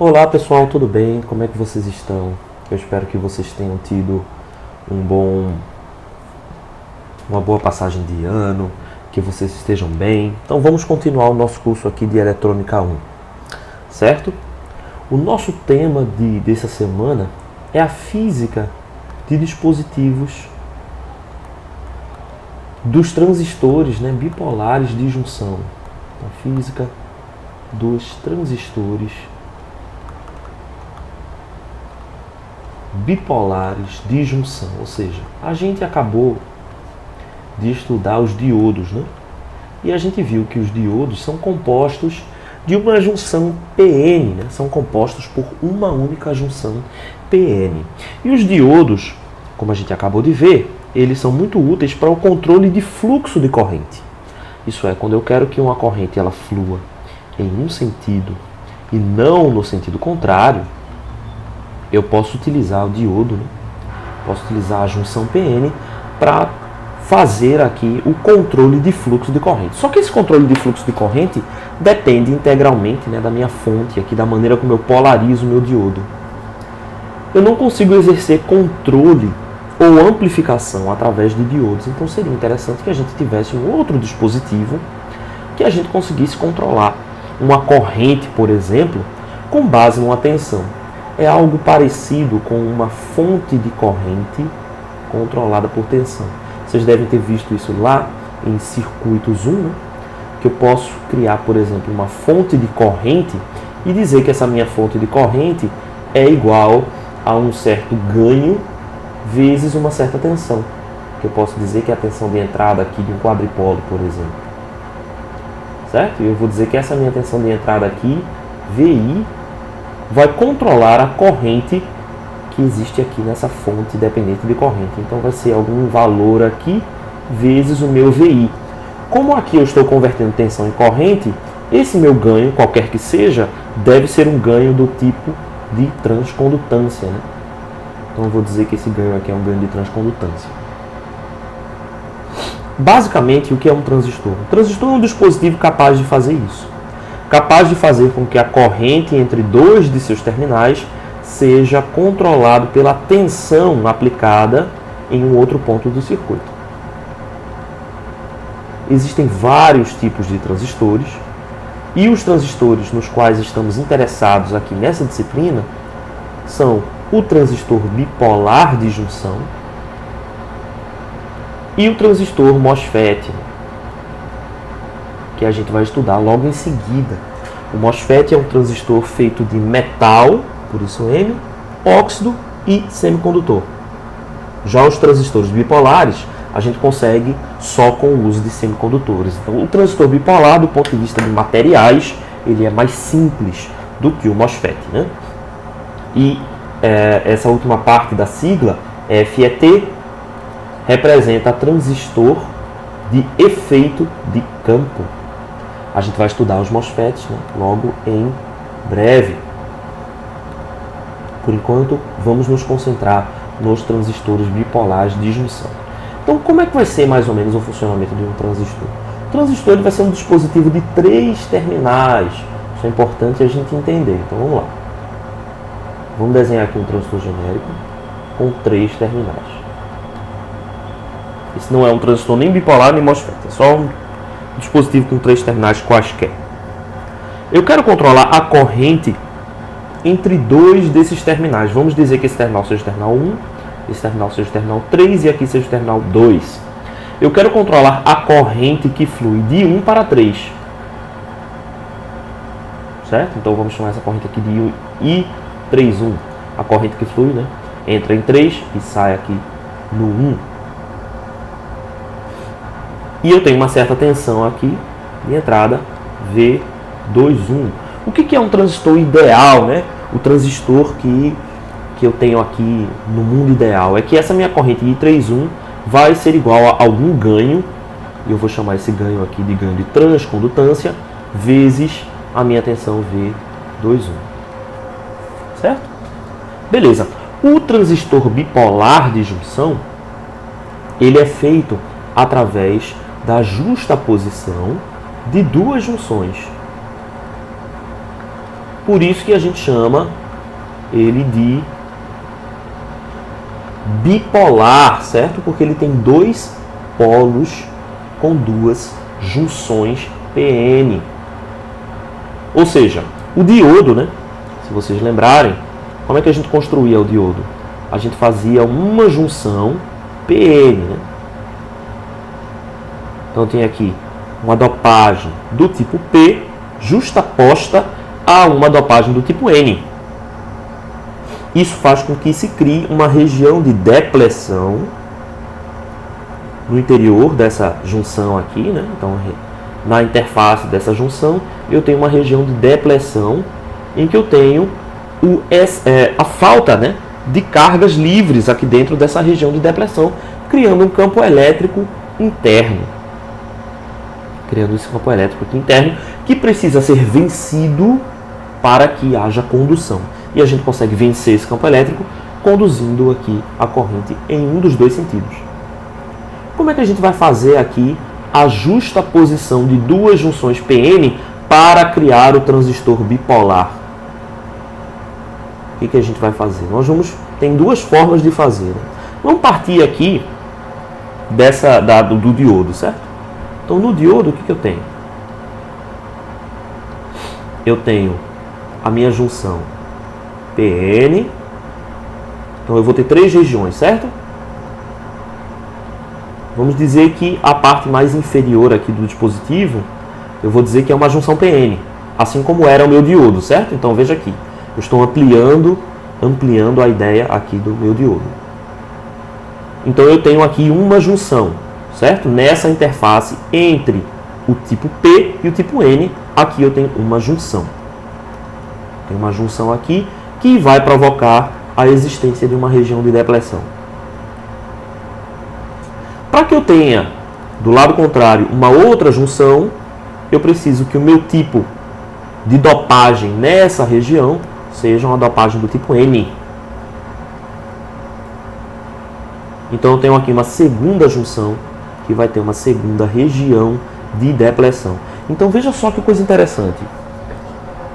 Olá pessoal, tudo bem? Como é que vocês estão? Eu espero que vocês tenham tido uma boa passagem de ano, que vocês estejam bem. Então vamos continuar o nosso curso aqui de Eletrônica 1, certo? O nosso tema dessa semana é a física de dispositivos dos transistores, bipolares de junção. A física dos transistores bipolares de junção, ou seja, a gente acabou de estudar os diodos, E a gente viu que os diodos são compostos de uma junção PN, São compostos por uma única junção PN. E os diodos, como a gente acabou de ver, eles são muito úteis para o controle de fluxo de corrente. Isso é, quando eu quero que uma corrente ela flua em um sentido e não no sentido contrário, eu posso utilizar o diodo, Posso utilizar a junção PN para fazer aqui o controle de fluxo de corrente. Só que esse controle de fluxo de corrente depende integralmente da minha fonte, aqui da maneira como eu polarizo o meu diodo. Eu não consigo exercer controle ou amplificação através de diodos, então seria interessante que a gente tivesse um outro dispositivo que a gente conseguisse controlar uma corrente, por exemplo, com base numa tensão. É algo parecido com uma fonte de corrente controlada por tensão. Vocês devem ter visto isso lá em circuitos 1, que eu posso criar, por exemplo, uma fonte de corrente e dizer que essa minha fonte de corrente é igual a um certo ganho vezes uma certa tensão. Que eu posso dizer que é a tensão de entrada aqui de um quadripolo, por exemplo. Certo? E eu vou dizer que essa minha tensão de entrada aqui, VI, vai controlar a corrente que existe aqui nessa fonte dependente de corrente. Então vai ser algum valor aqui vezes o meu VI. Como aqui eu estou convertendo tensão em corrente, esse meu ganho, qualquer que seja, deve ser um ganho do tipo de transcondutância. Então eu vou dizer que esse ganho aqui é um ganho de transcondutância. Basicamente, o que é um transistor? Um transistor é um dispositivo capaz de fazer isso. Capaz de fazer com que a corrente entre dois de seus terminais seja controlado pela tensão aplicada em um outro ponto do circuito. Existem vários tipos de transistores e os transistores nos quais estamos interessados aqui nessa disciplina são o transistor bipolar de junção e o transistor MOSFET, que a gente vai estudar logo em seguida. O MOSFET é um transistor feito de metal, por isso M, óxido e semicondutor. Já os transistores bipolares, a gente consegue só com o uso de semicondutores. Então, o transistor bipolar, do ponto de vista de materiais, ele é mais simples do que o MOSFET. E essa última parte da sigla, FET, representa transistor de efeito de campo. A gente vai estudar os MOSFETs logo em breve. Por enquanto, vamos nos concentrar nos transistores bipolares de junção. Então, como é que vai ser mais ou menos o funcionamento de um transistor? O transistor ele vai ser um dispositivo de 3 terminais. Isso é importante a gente entender. Então, vamos lá. Vamos desenhar aqui um transistor genérico com 3 terminais. Esse não é um transistor nem bipolar nem MOSFET. É só um dispositivo com 3 terminais quaisquer. Eu quero controlar a corrente entre 2 desses terminais. Vamos dizer que esse terminal seja o terminal 1, esse terminal seja o terminal 3 e aqui seja o terminal 2. Eu quero controlar a corrente que flui de 1 para 3. Certo? Então vamos chamar essa corrente aqui de I31. A corrente que flui, entra em 3 e sai aqui no 1. E eu tenho uma certa tensão aqui de entrada V21. O que é um transistor ideal, O transistor que eu tenho aqui no mundo ideal é que essa minha corrente I31 vai ser igual a algum ganho, e eu vou chamar esse ganho aqui de ganho de transcondutância, vezes a minha tensão V21. Certo? Beleza. O transistor bipolar de junção, ele é feito através da justaposição de 2 junções. Por isso que a gente chama ele de bipolar, certo? Porque ele tem dois polos com duas junções PN. Ou seja, o diodo, né? Se vocês lembrarem, como é que a gente construía o diodo? A gente fazia uma junção PN, né? Então tem aqui uma dopagem do tipo P justaposta a uma dopagem do tipo N. Isso faz com que se crie uma região de depleção no interior dessa junção aqui, né? Então, na interface dessa junção, eu tenho uma região de depleção em que eu tenho a falta, né, de cargas livres aqui dentro dessa região de depleção, criando um campo elétrico interno. Criando esse campo elétrico aqui interno que precisa ser vencido para que haja condução. E a gente consegue vencer esse campo elétrico conduzindo aqui a corrente em um dos dois sentidos. Como é que a gente vai fazer aqui a justaposição de duas junções PN para criar o transistor bipolar? O que a gente vai fazer? Tem duas formas de fazer, né? Vamos partir aqui do diodo, certo? Então, no diodo, o que eu tenho? Eu tenho a minha junção PN. Então, eu vou ter três regiões, certo? Vamos dizer que a parte mais inferior aqui do dispositivo, eu vou dizer que é uma junção PN, assim como era o meu diodo, certo? Então, veja aqui, eu estou ampliando a ideia aqui do meu diodo. Então, eu tenho aqui uma junção, certo? Nessa interface entre o tipo P e o tipo N, aqui eu tenho uma junção. Tem uma junção aqui que vai provocar a existência de uma região de depleção. Para que eu tenha, do lado contrário, uma outra junção, eu preciso que o meu tipo de dopagem nessa região seja uma dopagem do tipo N. Então eu tenho aqui uma segunda junção que vai ter uma segunda região de depleção. Então veja só que coisa interessante.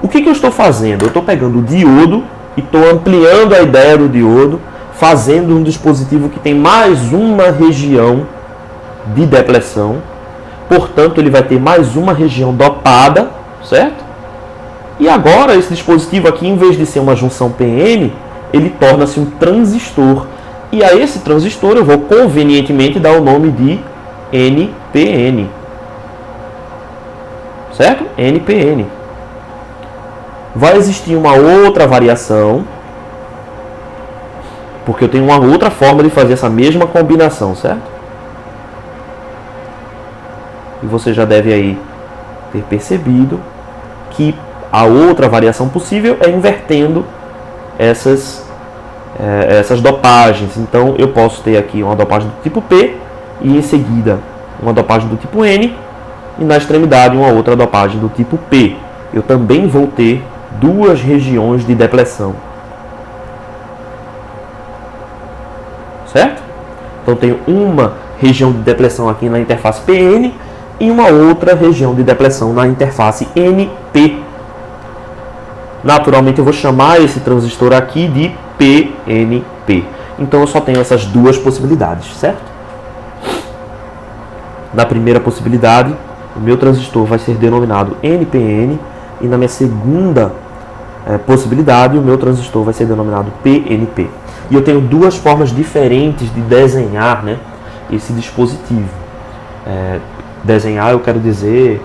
O que eu estou fazendo? Eu estou pegando o diodo e estou ampliando a ideia do diodo, fazendo um dispositivo que tem mais uma região de depleção. Portanto, ele vai ter mais uma região dopada, certo? E agora, esse dispositivo aqui, em vez de ser uma junção PN, ele torna-se um transistor. E a esse transistor eu vou convenientemente dar o nome de NPN. Certo? NPN. Vai existir uma outra variação, porque eu tenho uma outra forma de fazer essa mesma combinação, certo? E você já deve aí ter percebido que a outra variação possível é invertendo essas dopagens. Então eu posso ter aqui uma dopagem do tipo P e em seguida uma dopagem do tipo N e na extremidade uma outra dopagem do tipo P. Eu também vou ter duas regiões de depleção. Certo? Então tenho uma região de depleção aqui na interface PN e uma outra região de depleção na interface NP. Naturalmente eu vou chamar esse transistor aqui de PNP. Então eu só tenho essas duas possibilidades, certo? Na primeira possibilidade, o meu transistor vai ser denominado NPN e na minha segunda possibilidade, o meu transistor vai ser denominado PNP. E eu tenho duas formas diferentes de desenhar, né, esse dispositivo. Desenhar, eu quero dizer,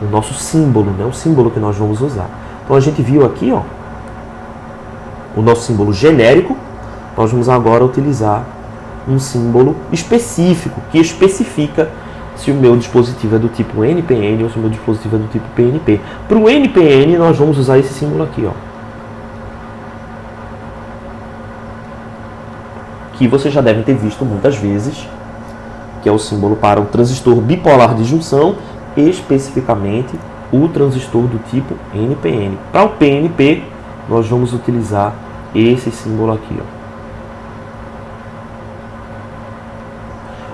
o nosso símbolo, né, o símbolo que nós vamos usar. Então a gente viu aqui, ó, o nosso símbolo genérico. Nós vamos agora utilizar um símbolo específico, que especifica se o meu dispositivo é do tipo NPN ou se o meu dispositivo é do tipo PNP. Para o NPN, nós vamos usar esse símbolo aqui, ó, que vocês já devem ter visto muitas vezes, que é o símbolo para o transistor bipolar de junção, especificamente o transistor do tipo NPN. Para o PNP, nós vamos utilizar esse símbolo aqui, ó.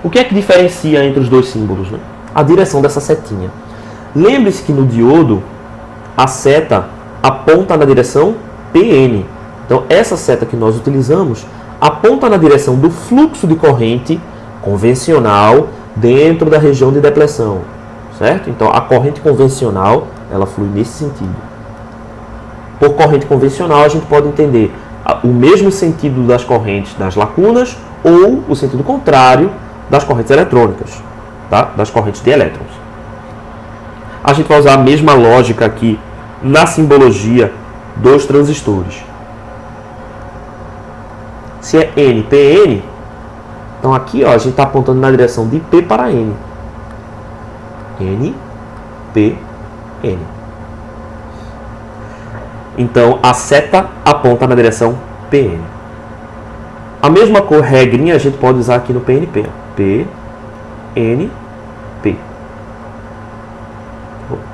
O que é que diferencia entre os dois símbolos, né? A direção dessa setinha. Lembre-se que no diodo, a seta aponta na direção PN. Então, essa seta que nós utilizamos aponta na direção do fluxo de corrente convencional dentro da região de depressão, certo? Então, a corrente convencional, ela flui nesse sentido. Por corrente convencional, a gente pode entender o mesmo sentido das correntes das lacunas ou o sentido contrário das correntes eletrônicas, tá? Das correntes de elétrons. A gente vai usar a mesma lógica aqui na simbologia dos transistores. Se é NPN, então aqui ó, a gente está apontando na direção de P para N. N, P, N. Então a seta aponta na direção PN. A mesma cor regrinha a gente pode usar aqui no PNP. P, N, P.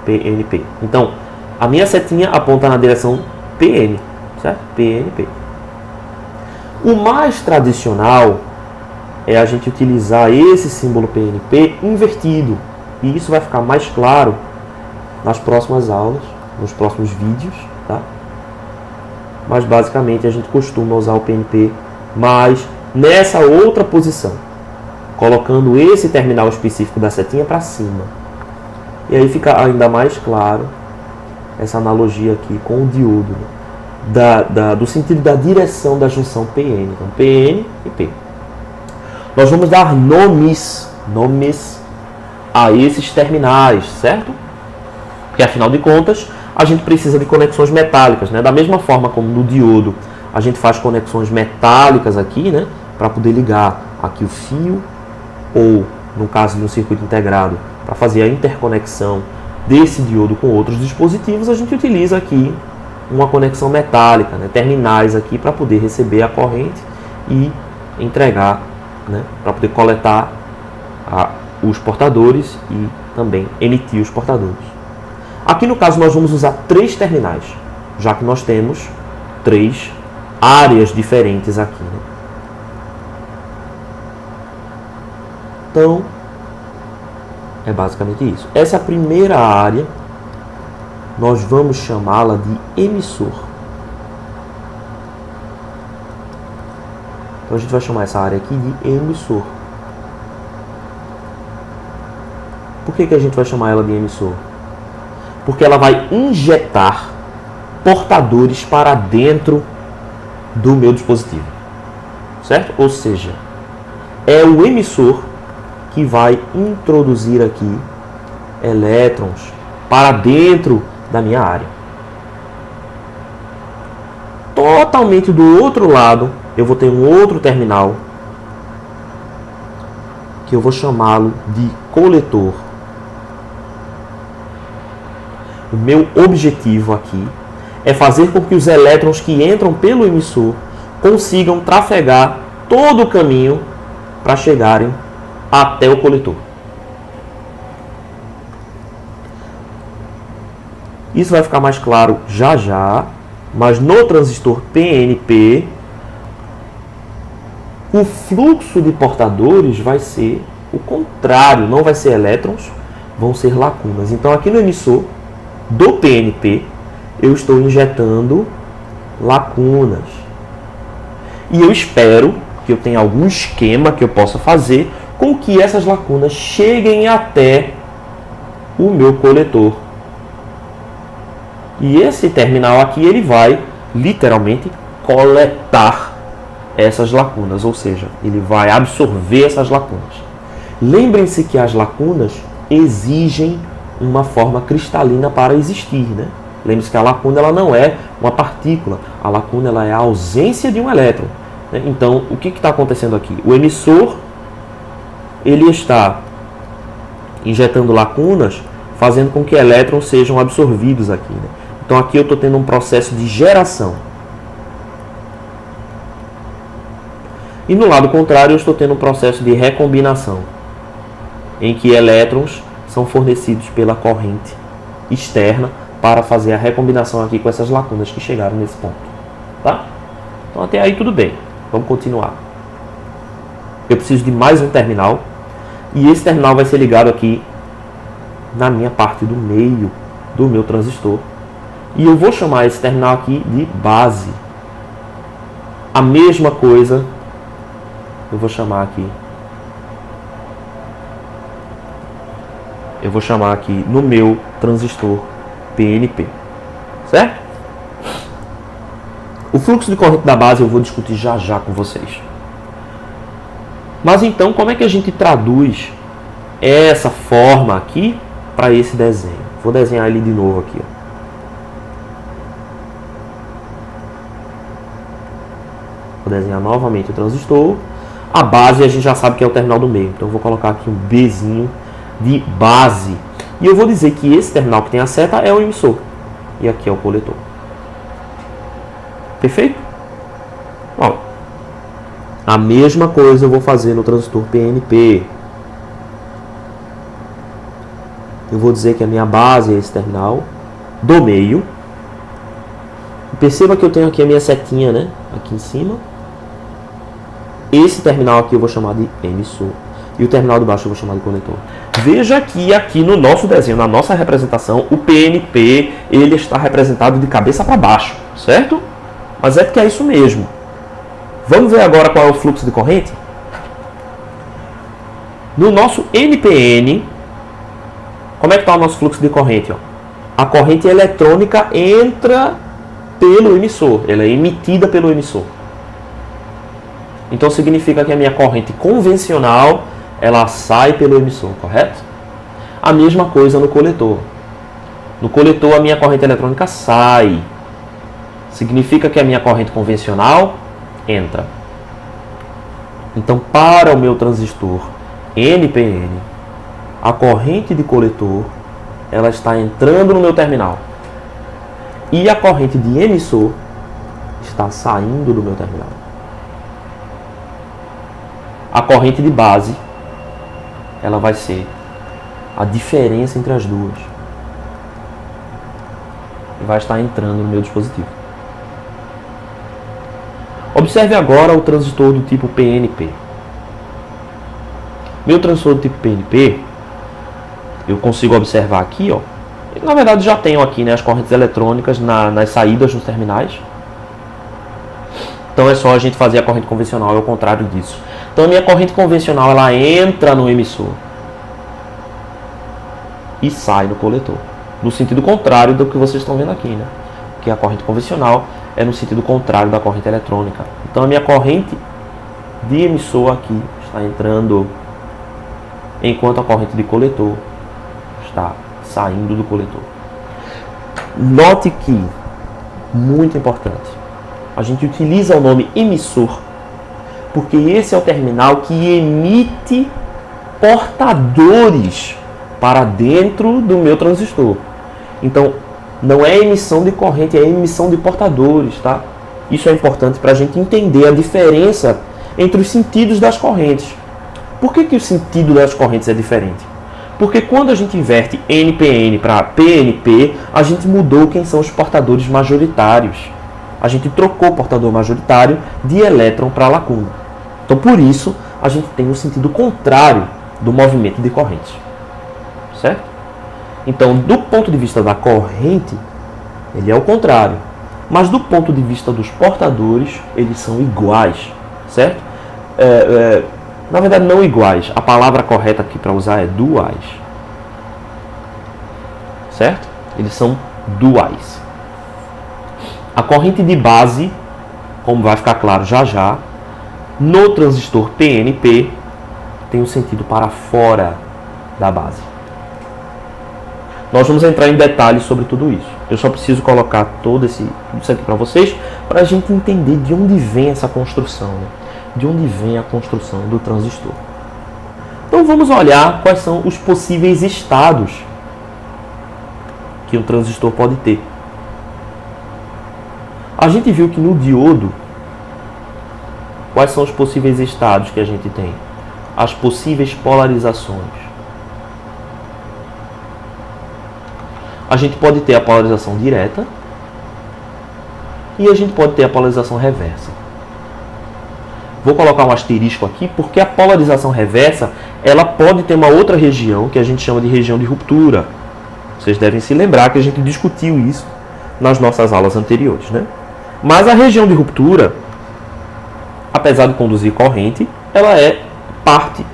PNP. Então, a minha setinha aponta na direção PN, certo? PNP. O mais tradicional é a gente utilizar esse símbolo PNP invertido. E isso vai ficar mais claro nas próximas aulas, nos próximos vídeos, tá? Mas basicamente a gente costuma usar o PNP mais nessa outra posição, colocando esse terminal específico da setinha para cima. E aí fica ainda mais claro essa analogia aqui com o diodo, né? Do sentido da direção da junção PN. Então, PN e P. Nós vamos dar nomes a esses terminais, certo? Porque, afinal de contas, a gente precisa de conexões metálicas, né? Da mesma forma como no diodo, a gente faz conexões metálicas aqui, né? Para poder ligar aqui o fio, ou, no caso de um circuito integrado, para fazer a interconexão desse diodo com outros dispositivos, a gente utiliza aqui uma conexão metálica, né? Terminais aqui para poder receber a corrente e entregar, né? Para poder coletar os portadores e também emitir os portadores. Aqui no caso nós vamos usar 3 terminais, já que nós temos 3 áreas diferentes aqui, né? Então, é basicamente isso. Essa é a primeira área, nós vamos chamá-la de emissor. Então a gente vai chamar essa área aqui de emissor. Por que a gente vai chamar ela de emissor? Porque ela vai injetar portadores para dentro do meu dispositivo, certo? Ou seja, é o emissor que vai introduzir aqui elétrons para dentro da minha área. Totalmente do outro lado, eu vou ter um outro terminal que eu vou chamá-lo de coletor. O meu objetivo aqui é fazer com que os elétrons que entram pelo emissor consigam trafegar todo o caminho para chegarem até o coletor. Isso vai ficar mais claro já já, mas no transistor PNP, o fluxo de portadores vai ser o contrário, não vai ser elétrons, vão ser lacunas. Então aqui no emissor do PNP, eu estou injetando lacunas. E eu espero que eu tenha algum esquema que eu possa fazer com que essas lacunas cheguem até o meu coletor. E esse terminal aqui, ele vai literalmente coletar essas lacunas, ou seja, ele vai absorver essas lacunas. Lembrem-se que as lacunas exigem uma forma cristalina para existir, né? Lembre-se que a lacuna ela não é uma partícula, a lacuna ela é a ausência de um elétron, né? Então, o que está acontecendo aqui? O emissor ele está injetando lacunas, fazendo com que elétrons sejam absorvidos aqui, né? Então aqui eu estou tendo um processo de geração. E no lado contrário eu estou tendo um processo de recombinação, em que elétrons são fornecidos pela corrente externa para fazer a recombinação aqui com essas lacunas que chegaram nesse ponto. Tá? Então até aí tudo bem. Vamos continuar. Eu preciso de mais um terminal. E esse terminal vai ser ligado aqui na minha parte do meio do meu transistor. E eu vou chamar esse terminal aqui de base. A mesma coisa eu vou chamar aqui. Eu vou chamar aqui no meu transistor PNP. Certo? O fluxo de corrente da base eu vou discutir já já com vocês. Mas então, como é que a gente traduz essa forma aqui para esse desenho? Vou desenhar ele de novo aqui. Ó. Vou desenhar novamente o transistor. A base a gente já sabe que é o terminal do meio. Então eu vou colocar aqui um Bzinho de base. E eu vou dizer que esse terminal que tem a seta é o emissor. E aqui é o coletor. Perfeito? Ó, a mesma coisa eu vou fazer no transistor PNP. Eu vou dizer que a minha base é esse terminal do meio. Perceba que eu tenho aqui a minha setinha, né? Aqui em cima. Esse terminal aqui eu vou chamar de emissor. E o terminal de baixo eu vou chamar de coletor. Veja que aqui no nosso desenho, na nossa representação, o PNP ele está representado de cabeça para baixo, certo? Mas é porque é isso mesmo. Vamos ver agora qual é o fluxo de corrente? No nosso NPN, como é que está o nosso fluxo de corrente? Ó? A corrente eletrônica entra pelo emissor, ela é emitida pelo emissor. Então significa que a minha corrente convencional ela sai pelo emissor, correto? A mesma coisa no coletor. No coletor a minha corrente eletrônica sai. Significa que a minha corrente convencional entra. Então, para o meu transistor NPN, a corrente de coletor ela está entrando no meu terminal. E a corrente de emissor está saindo do meu terminal. A corrente de base ela vai ser a diferença entre as duas. E vai estar entrando no meu dispositivo. Observe agora o transistor do tipo PNP. Meu transistor do tipo PNP, eu consigo observar aqui, ó. Na verdade já tenho aqui, né, as correntes eletrônicas nas saídas dos terminais. Então é só a gente fazer a corrente convencional, é o contrário disso. Então a minha corrente convencional ela entra no emissor e sai no coletor. No sentido contrário do que vocês estão vendo aqui, né? Que a corrente convencional é no sentido contrário da corrente eletrônica. Então a minha corrente de emissor aqui está entrando, enquanto a corrente de coletor está saindo do coletor. Note que, muito importante, a gente utiliza o nome emissor porque esse é o terminal que emite portadores para dentro do meu transistor. Então, não é emissão de corrente, é emissão de portadores, tá? Isso é importante para a gente entender a diferença entre os sentidos das correntes. Por que o sentido das correntes é diferente? Porque quando a gente inverte NPN para PNP, a gente mudou quem são os portadores majoritários. A gente trocou o portador majoritário de elétron para lacuna. Então, por isso, a gente tem um sentido contrário do movimento de correntes. Certo? Então, do ponto de vista da corrente, ele é o contrário. Mas do ponto de vista dos portadores, eles são iguais. Certo? Na verdade, não iguais. A palavra correta aqui para usar é duais. Certo? Eles são duais. A corrente de base, como vai ficar claro já já, no transistor PNP, tem um sentido para fora da base. Nós vamos entrar em detalhes sobre tudo isso. Eu só preciso colocar tudo isso aqui para vocês, para a gente entender de onde vem essa construção, né? De onde vem a construção do transistor. Então vamos olhar quais são os possíveis estados que um transistor pode ter. A gente viu que no diodo, quais são os possíveis estados que a gente tem? As possíveis polarizações. A gente pode ter a polarização direta e a gente pode ter a polarização reversa. Vou colocar um asterisco aqui, porque a polarização reversa, ela pode ter uma outra região, que a gente chama de região de ruptura. Vocês devem se lembrar que a gente discutiu isso nas nossas aulas anteriores, né? Mas a região de ruptura, apesar de conduzir corrente, ela é parte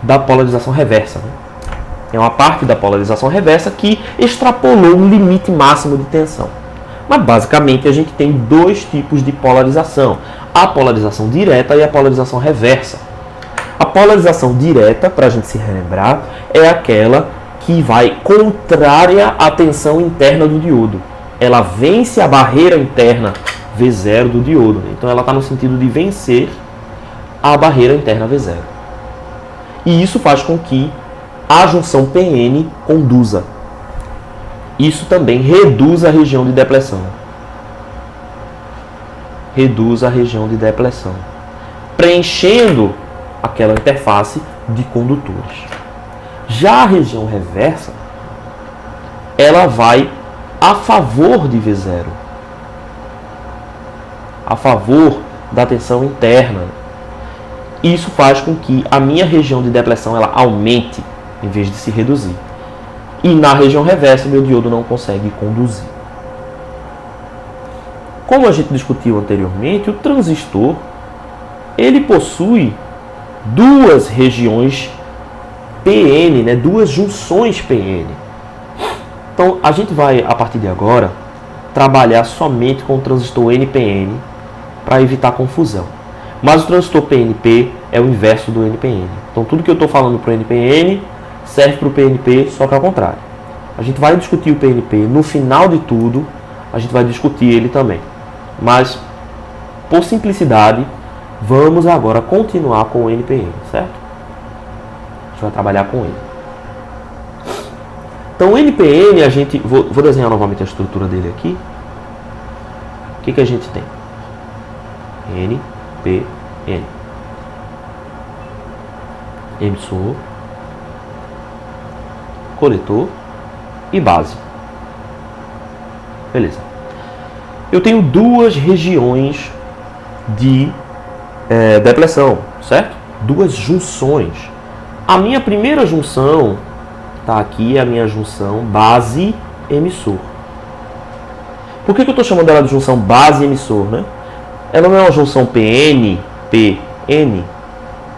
da polarização reversa, né? É uma parte da polarização reversa que extrapolou um limite máximo de tensão. Mas basicamente a gente tem dois tipos de polarização: a polarização direta e a polarização reversa. A polarização direta, para a gente se relembrar, é aquela que vai contrária à tensão interna do diodo. Ela vence a barreira interna V0 do diodo. Então ela está no sentido de vencer a barreira interna V0. E isso faz com que a junção PN conduza. Isso também reduz a região de depressão. Reduz a região de depressão, preenchendo aquela interface de condutores. Já a região reversa, ela vai a favor de V0, a favor da tensão interna. Isso faz com que a minha região de depressão ela aumente em vez de se reduzir. E na região reversa, meu diodo não consegue conduzir. Como a gente discutiu anteriormente, o transistor ele possui duas regiões PN, né? Duas junções PN. Então, a gente vai, a partir de agora, trabalhar somente com o transistor NPN para evitar confusão. Mas o transistor PNP é o inverso do NPN. Então, tudo que eu estou falando para o NPN serve para o PNP, só que ao contrário. A gente vai discutir o PNP no final de tudo, a gente vai discutir ele também. Mas, por simplicidade, vamos agora continuar com o NPN, certo? A gente vai trabalhar com ele. Então, o NPN, a gente... Vou desenhar novamente a estrutura dele aqui. O que a gente tem? NPN. Emissor, coletor e base. Beleza. Eu tenho duas regiões de depressão, certo? Duas junções. A minha primeira junção tá aqui, é a minha junção base-emissor. Por que eu estou chamando ela de junção base-emissor, né? Ela não é uma junção PN, PN.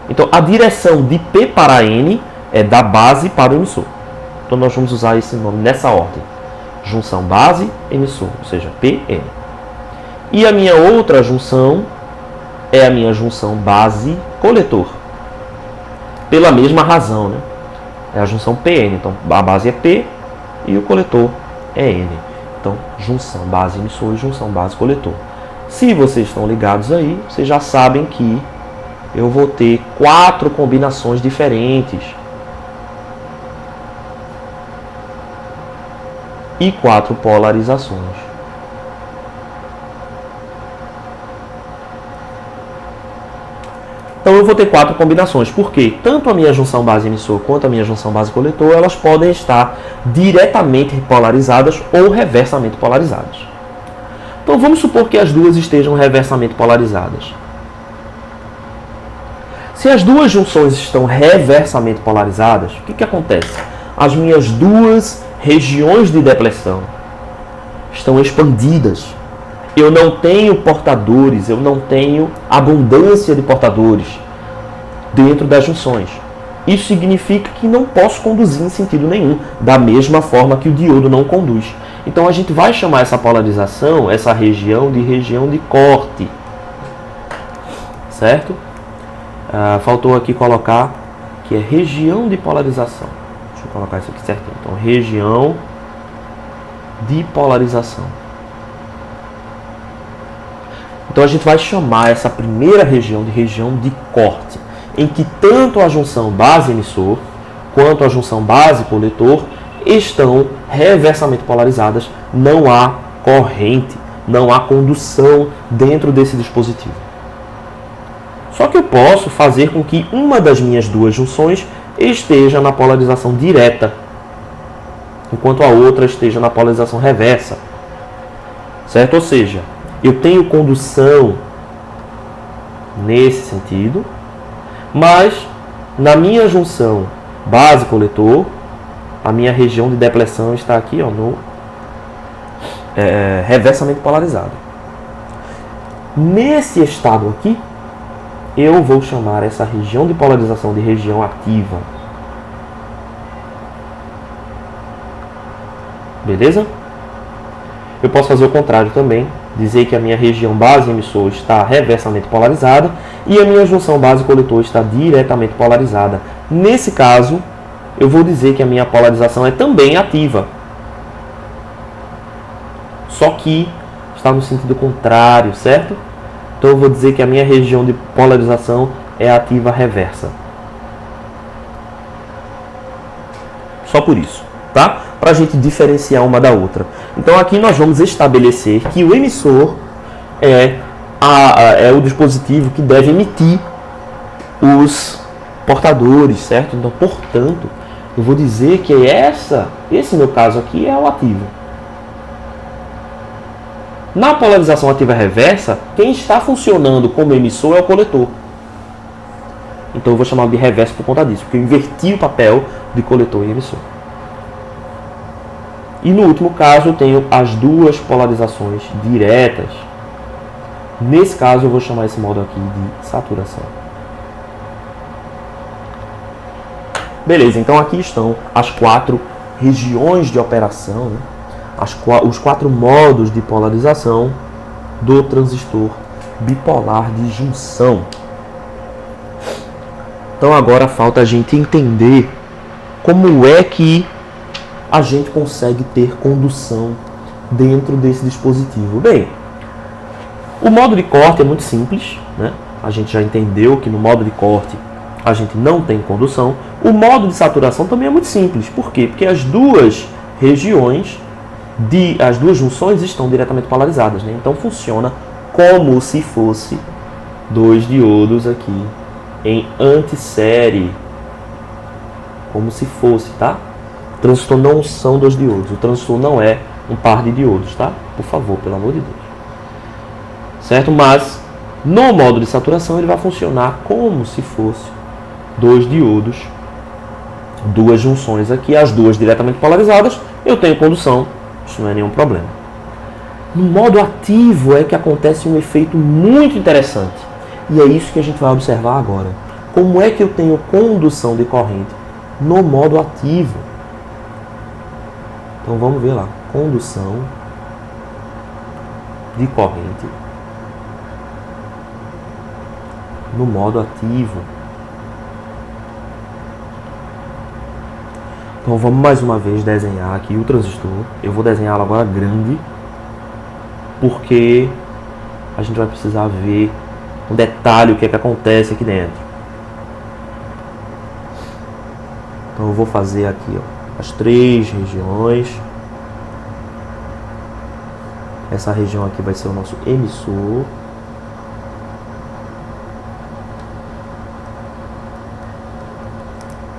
Então, a direção de P para N é da base para o emissor. Então, nós vamos usar esse nome nessa ordem. Junção base-emissor, ou seja, PN. E a minha outra junção é a minha junção base-coletor. Pela mesma razão, né? É a junção PN. Então, a base é P e o coletor é N. Então, junção base-emissor e junção base-coletor. Se vocês estão ligados aí, vocês já sabem que eu vou ter 4 combinações diferentes e 4 polarizações. Então eu vou ter 4 combinações, porque tanto a minha junção base-emissor quanto a minha junção base-coletor, elas podem estar diretamente polarizadas ou reversamente polarizadas. Então vamos supor que as duas estejam reversamente polarizadas. Se as duas junções estão reversamente polarizadas, o que acontece? As minhas duas regiões de depressão estão expandidas. Eu não tenho portadores, eu não tenho abundância de portadores dentro das junções. Isso significa que não posso conduzir em sentido nenhum, da mesma forma que o diodo não conduz. Então a gente vai chamar essa polarização, essa região de corte. Certo? Faltou aqui colocar que é região de polarização. Deixa eu colocar isso aqui certinho. Então, região de polarização. Então a gente vai chamar essa primeira região de corte, em que tanto a junção base-emissor quanto a junção base-coletor estão reversamente polarizadas. Não há corrente, não há condução dentro desse dispositivo. Só que eu posso fazer com que uma das minhas duas junções esteja na polarização direta, enquanto a outra esteja na polarização reversa. Certo? Ou seja, eu tenho condução nesse sentido, mas na minha junção base-coletor, a minha região de depressão está aqui, ó, reversamente polarizado. Nesse estado aqui, eu vou chamar essa região de polarização de região ativa. Beleza? Eu posso fazer o contrário também, dizer que a minha região base emissor está reversamente polarizada e a minha junção base coletor está diretamente polarizada. Nesse caso, eu vou dizer que a minha polarização é também ativa. Só que está no sentido contrário, certo? Então eu vou dizer que a minha região de polarização é ativa reversa. Só por isso, tá? Para a gente diferenciar uma da outra. Então aqui nós vamos estabelecer que o emissor é o dispositivo que deve emitir os portadores, certo? Então, portanto, eu vou dizer que esse meu caso aqui é o ativo. Na polarização ativa reversa, quem está funcionando como emissor é o coletor. Então eu vou chamar de reverso por conta disso, porque eu inverti o papel de coletor e emissor. E no último caso eu tenho as duas polarizações diretas. Nesse caso eu vou chamar esse modo aqui de saturação. Beleza, então aqui estão as 4 regiões de operação, né? Os 4 modos de polarização do transistor bipolar de junção. Então agora falta a gente entender como é que a gente consegue ter condução dentro desse dispositivo. Bem, o modo de corte é muito simples, né? A gente já entendeu que no modo de corte a gente não tem condução. O modo de saturação também é muito simples. Por quê? Porque as duas regiões, as duas junções estão diretamente polarizadas, né? Então funciona como se fosse 2 diodos aqui em antissérie. Como se fosse, tá? O transistor não são 2 diodos. O transistor não é um par de diodos, tá? Por favor, pelo amor de Deus. Certo? Mas no modo de saturação ele vai funcionar como se fosse 2 diodos, 2 junções aqui, as duas diretamente polarizadas. Eu tenho condução, isso não é nenhum problema. No modo ativo é que acontece um efeito muito interessante. E é isso que a gente vai observar agora. Como é que eu tenho condução de corrente no modo ativo? Então vamos ver lá. Condução de corrente no modo ativo. Então vamos mais uma vez desenhar aqui o transistor. Eu vou desenhá-lo agora grande, porque a gente vai precisar ver um detalhe, o que é que acontece aqui dentro. Então eu vou fazer aqui, ó, as 3 regiões. Essa região aqui vai ser o nosso emissor.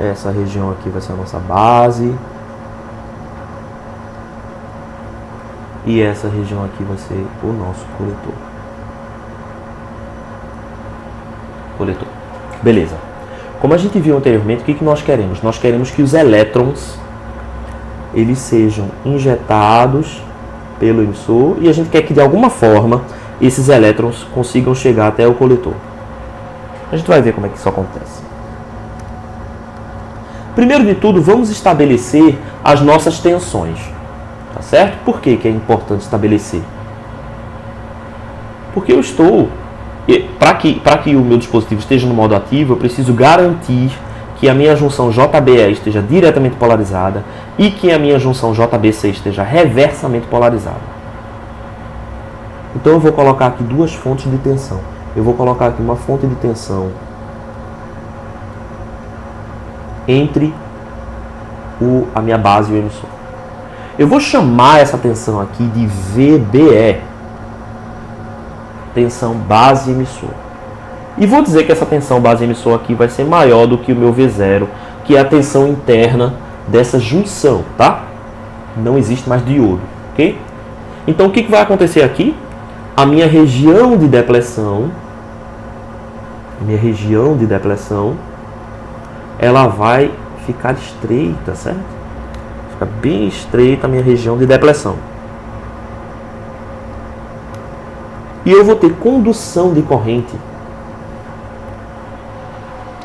Essa região aqui vai ser a nossa base. E essa região aqui vai ser o nosso coletor. Beleza. Como a gente viu anteriormente, o que nós queremos? Nós queremos que os elétrons eles sejam injetados pelo emissor e a gente quer que de alguma forma esses elétrons consigam chegar até o coletor. A gente vai ver como é que isso acontece. Primeiro de tudo, vamos estabelecer as nossas tensões. Tá certo? Por que é importante estabelecer? Porque eu estou... Para que o meu dispositivo esteja no modo ativo, eu preciso garantir que a minha junção JBE esteja diretamente polarizada e que a minha junção JBC esteja reversamente polarizada. Então eu vou colocar aqui 2 fontes de tensão. Eu vou colocar aqui uma fonte de tensão entre a minha base e o emissor. Eu vou chamar essa tensão aqui de VBE, tensão base emissor. E vou dizer que essa tensão base emissor aqui vai ser maior do que o meu V0, que é a tensão interna dessa junção, tá? Não existe mais diodo, ok? Então o que vai acontecer aqui? A minha região de depressão, ela vai ficar estreita, certo? Fica bem estreita a minha região de depressão. e eu vou ter condução de corrente.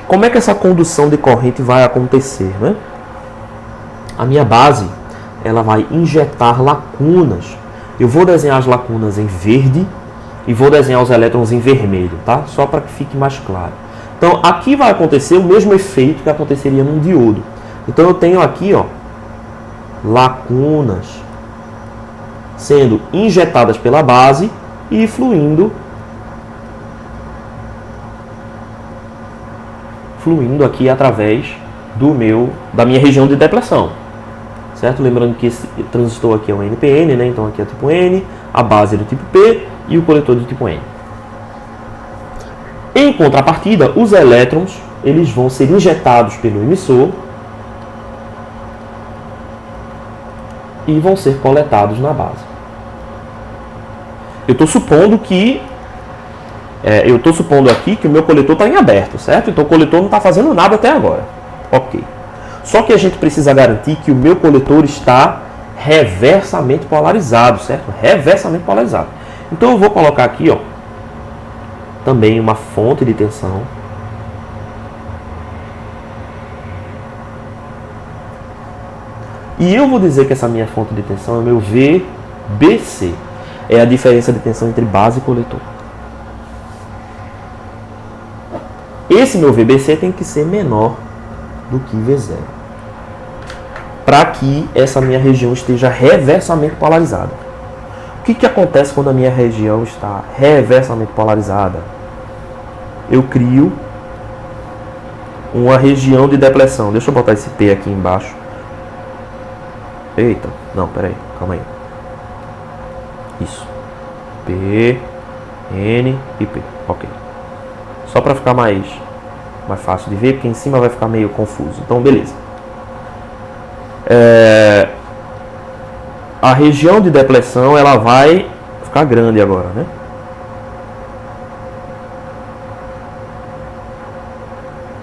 Como é que essa condução de corrente vai acontecer, né? A minha base, ela vai injetar lacunas. Eu vou desenhar as lacunas em verde e vou desenhar os elétrons em vermelho, tá? Só para que fique mais claro. Então, aqui vai acontecer o mesmo efeito que aconteceria num diodo. Então, eu tenho aqui, ó, lacunas sendo injetadas pela base e fluindo aqui através da minha região de depressão, certo? Lembrando que esse transistor aqui é um NPN, né? Então aqui é tipo N, a base é do tipo P e o coletor do tipo N. Em contrapartida, os elétrons, eles vão ser injetados pelo emissor e vão ser coletados na base. Eu estou supondo aqui que o meu coletor está em aberto, certo? Então o coletor não está fazendo nada até agora. Ok. Só que a gente precisa garantir que o meu coletor está reversamente polarizado, certo? Reversamente polarizado. Então eu vou colocar aqui, ó, também uma fonte de tensão. E eu vou dizer que essa minha fonte de tensão é o meu VBC. É a diferença de tensão entre base e coletor. Esse meu VBC tem que ser menor do que V0. Para que essa minha região esteja reversamente polarizada. O que acontece quando a minha região está reversamente polarizada? Eu crio uma região de depressão. Deixa eu botar esse P aqui embaixo. Eita, não, peraí, calma aí. Isso. P, N e P. Ok. Só para ficar mais fácil de ver, porque em cima vai ficar meio confuso. Então, beleza. A região de depressão, ela vai ficar grande agora, né?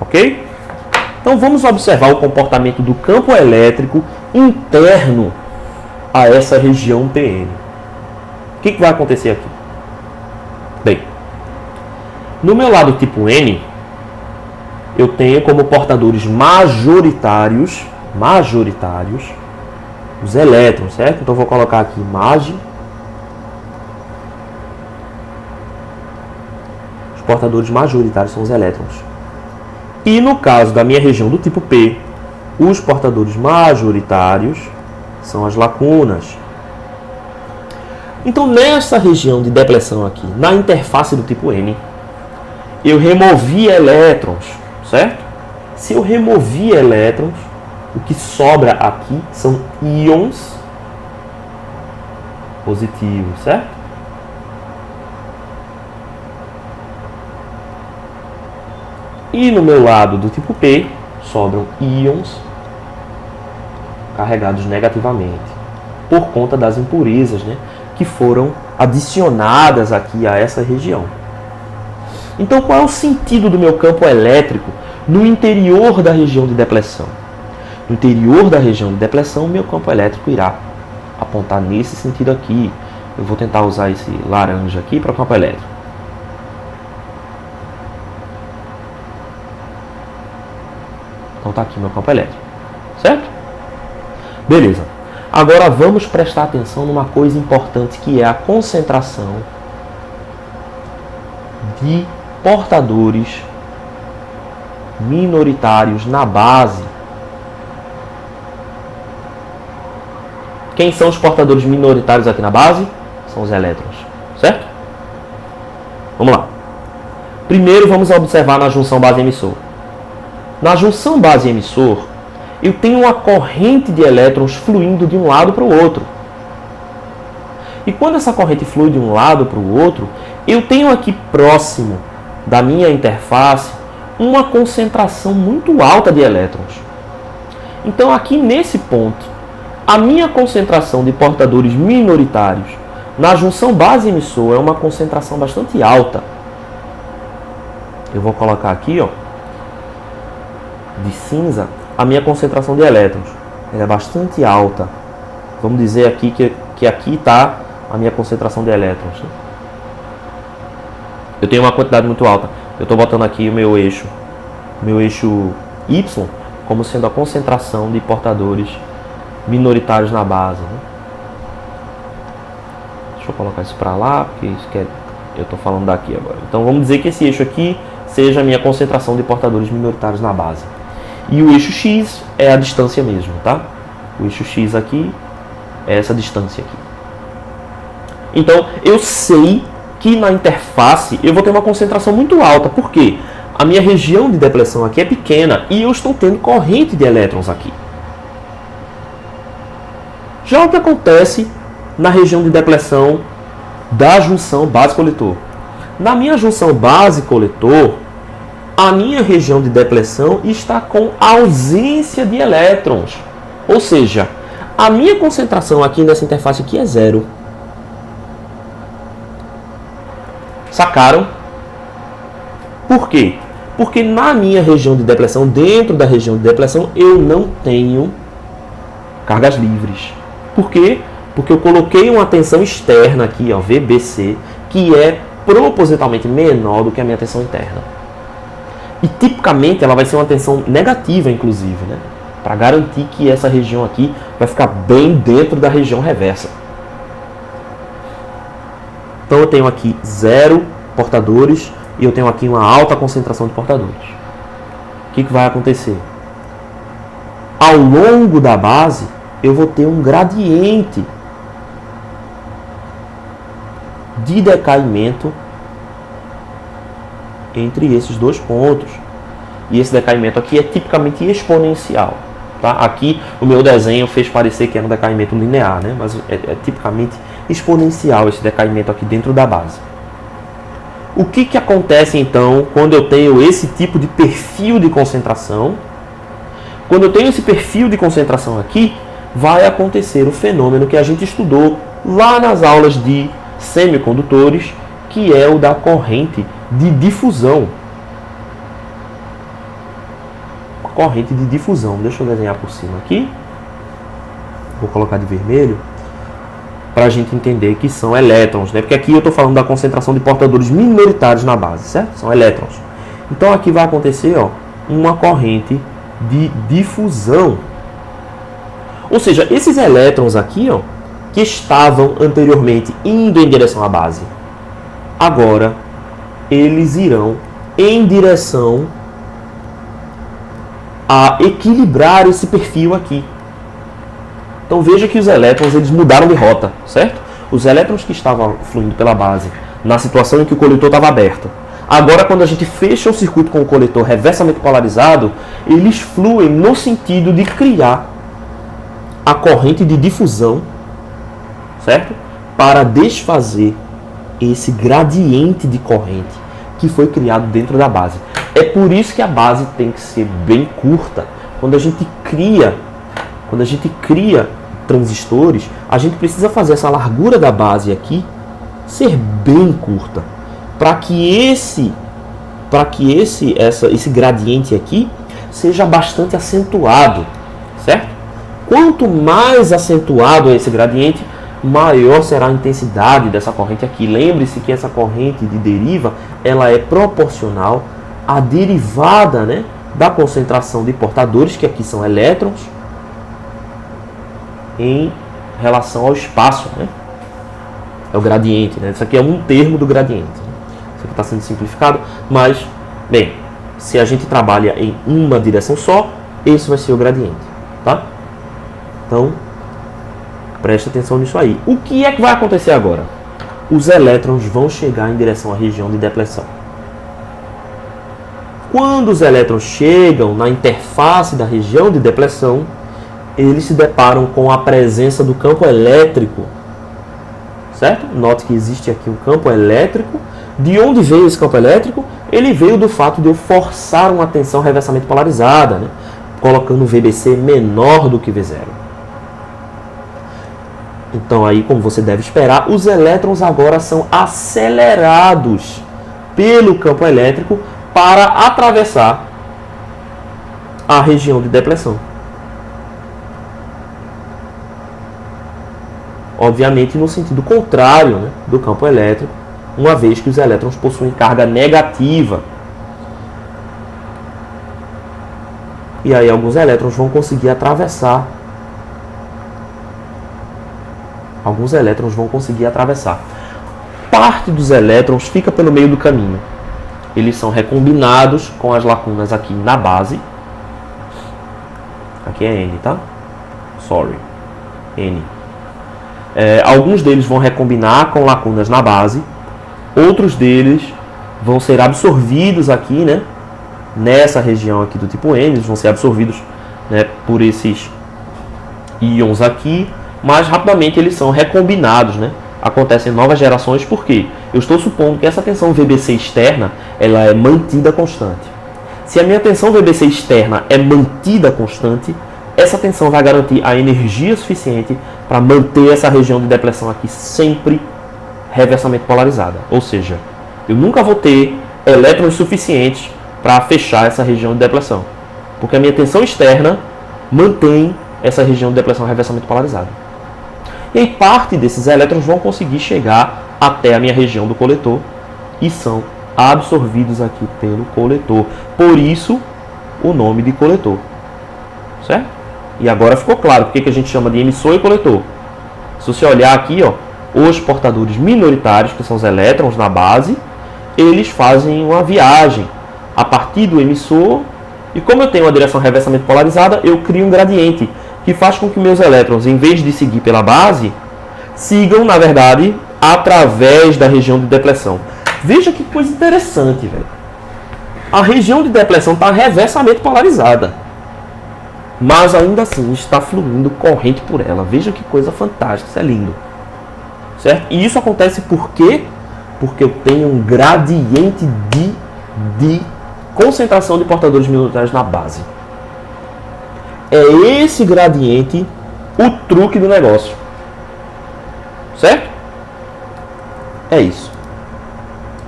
Ok? Então, vamos observar o comportamento do campo elétrico interno a essa região PN. O que vai acontecer aqui? Bem, no meu lado tipo N, eu tenho como portadores majoritários os elétrons, certo? Então eu vou colocar aqui MAG. Os portadores majoritários são os elétrons. E no caso da minha região do tipo P, os portadores majoritários são as lacunas. Então, nessa região de depressão aqui, na interface do tipo N, eu removi elétrons, certo? Se eu removi elétrons, o que sobra aqui são íons positivos, certo? E no meu lado do tipo P, sobram íons carregados negativamente, por conta das impurezas, né, que foram adicionadas aqui a essa região. Então, qual é o sentido do meu campo elétrico no interior da região de depressão? No interior da região de depressão, meu campo elétrico irá apontar nesse sentido aqui. Eu vou tentar usar esse laranja aqui para o campo elétrico. Então está aqui meu campo elétrico, certo? Beleza. Agora vamos prestar atenção numa coisa importante, que é a concentração de portadores minoritários na base. Quem são os portadores minoritários aqui na base? São os elétrons, certo? Vamos lá. Primeiro vamos observar na junção base-emissor. Na junção base-emissor, eu tenho uma corrente de elétrons fluindo de um lado para o outro. E quando essa corrente flui de um lado para o outro, eu tenho aqui próximo da minha interface uma concentração muito alta de elétrons. Então aqui nesse ponto, a minha concentração de portadores minoritários na junção base-emissor é uma concentração bastante alta. Eu vou colocar aqui, ó, de cinza, a minha concentração de elétrons. Ela é bastante alta. Vamos dizer aqui que aqui está a minha concentração de elétrons, né? eu tenho uma quantidade muito alta. Eu estou botando aqui o meu eixo Y, como sendo a concentração de portadores minoritários na base, né? Deixa eu colocar isso para lá, porque isso eu estou falando daqui agora. Então vamos dizer que esse eixo aqui seja a minha concentração de portadores minoritários na base. E o eixo X é a distância mesmo, tá? O eixo X aqui é essa distância aqui. Então eu sei que na interface eu vou ter uma concentração muito alta. Por quê? A minha região de depressão aqui é pequena e eu estou tendo corrente de elétrons aqui. Já o que acontece na região de depressão da junção base-coletor? Na minha junção base-coletor, a minha região de depressão está com ausência de elétrons. Ou seja, a minha concentração aqui nessa interface aqui é zero. Sacaram? Por quê? Porque na minha região de depressão, dentro da região de depressão, eu não tenho cargas livres. Por quê? Porque eu coloquei uma tensão externa aqui, ó, VBC, que é propositalmente menor do que a minha tensão interna. E tipicamente ela vai ser uma tensão negativa, inclusive, né? Para garantir que essa região aqui vai ficar bem dentro da região reversa. Então eu tenho aqui 0 portadores e eu tenho aqui uma alta concentração de portadores. O que vai acontecer? Ao longo da base, eu vou ter um gradiente de decaimento entre esses dois pontos. E esse decaimento aqui é tipicamente exponencial. Tá? Aqui o meu desenho fez parecer que era um decaimento linear, né? Mas é tipicamente exponencial esse decaimento aqui dentro da base. O que acontece então quando eu tenho esse tipo de perfil de concentração? Quando eu tenho esse perfil de concentração aqui, vai acontecer o fenômeno que a gente estudou lá nas aulas de semicondutores, que é o da corrente de difusão. Corrente de difusão. Deixa eu desenhar por cima aqui. Vou colocar de vermelho para a gente entender que são elétrons, né? Porque aqui eu estou falando da concentração de portadores minoritários na base, certo? São elétrons. Então aqui vai acontecer, ó, uma corrente de difusão. Ou seja, esses elétrons aqui, ó, que estavam anteriormente indo em direção à base, agora eles irão em direção a equilibrar esse perfil aqui. Então veja que os elétrons eles mudaram de rota, certo? Os elétrons que estavam fluindo pela base na situação em que o coletor estava aberto. Agora, quando a gente fecha o circuito com o coletor reversamente polarizado, eles fluem no sentido de criar a corrente de difusão, certo? Para desfazer esse gradiente de corrente que foi criado dentro da base. É por isso que a base tem que ser bem curta. Quando a gente cria transistores, a gente precisa fazer essa largura da base aqui ser bem curta, para que esse gradiente aqui seja bastante acentuado, certo? Quanto mais acentuado é esse gradiente, maior será a intensidade dessa corrente aqui. Lembre-se que essa corrente de deriva, ela é proporcional à derivada, né, da concentração de portadores, que aqui são elétrons, em relação ao espaço, né? É o gradiente, né? Isso aqui é um termo do gradiente, né? Isso aqui está sendo simplificado, mas, bem, se a gente trabalha em uma direção só, esse vai ser o gradiente, tá? Então, preste atenção nisso aí. O que é que vai acontecer agora? Os elétrons vão chegar em direção à região de depressão. Quando os elétrons chegam na interface da região de depressão, eles se deparam com a presença do campo elétrico, certo? Note que existe aqui um campo elétrico. De onde veio esse campo elétrico? Ele veio do fato de eu forçar uma tensão reversamente polarizada, né? Colocando o VBC menor do que V0. Então aí, como você deve esperar, os elétrons agora são acelerados pelo campo elétrico para atravessar a região de depressão. Obviamente no sentido contrário, né, do campo elétrico, uma vez que os elétrons possuem carga negativa. E aí alguns elétrons vão conseguir atravessar. Parte dos elétrons fica pelo meio do caminho. Eles são recombinados com as lacunas aqui na base. Aqui é N, tá? Sorry. N. Alguns deles vão recombinar com lacunas na base. Outros deles vão ser absorvidos aqui, né? Nessa região aqui do tipo N. Eles vão ser absorvidos, né, por esses íons aqui. Mas rapidamente eles são recombinados, né? Acontecem novas gerações, porque eu estou supondo que essa tensão VBC externa ela é mantida constante. Se a minha tensão VBC externa é mantida constante, essa tensão vai garantir a energia suficiente para manter essa região de depressão aqui sempre reversamente polarizada. Ou seja, eu nunca vou ter elétrons suficientes para fechar essa região de depressão, porque a minha tensão externa mantém essa região de depressão reversamente polarizada. E aí parte desses elétrons vão conseguir chegar até a minha região do coletor e são absorvidos aqui pelo coletor. Por isso, o nome de coletor. Certo? E agora ficou claro porque que a gente chama de emissor e coletor. Se você olhar aqui, ó, os portadores minoritários, que são os elétrons na base, eles fazem uma viagem a partir do emissor. E como eu tenho uma direção reversamente polarizada, eu crio um gradiente que faz com que meus elétrons, em vez de seguir pela base, sigam, na verdade, através da região de depressão. Veja que coisa interessante, velho. A região de depressão está reversamente polarizada, mas ainda assim está fluindo corrente por ela. Veja que coisa fantástica, isso é lindo. Certo? E isso acontece por quê? Porque eu tenho um gradiente de concentração de portadores minoritários na base. É esse gradiente o truque do negócio. Certo? É isso.